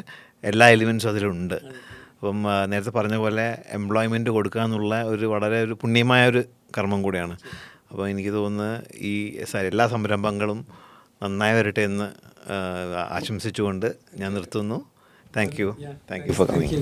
എല്ലാ എലിമെൻസും അതിലുണ്ട്. അപ്പം നേരത്തെ പറഞ്ഞ പോലെ എംപ്ലോയ്മെൻറ്റ് കൊടുക്കുക എന്നുള്ള വളരെ ഒരു പുണ്യമായ ഒരു കർമ്മം കൂടിയാണ്. അപ്പോൾ എനിക്ക് തോന്നുന്നു ഈ എല്ലാ സംരംഭങ്ങളും നന്നായി വരട്ടെ എന്ന് ആശംസിച്ചുകൊണ്ട് ഞാൻ നിർത്തുന്നു. Thank you for coming.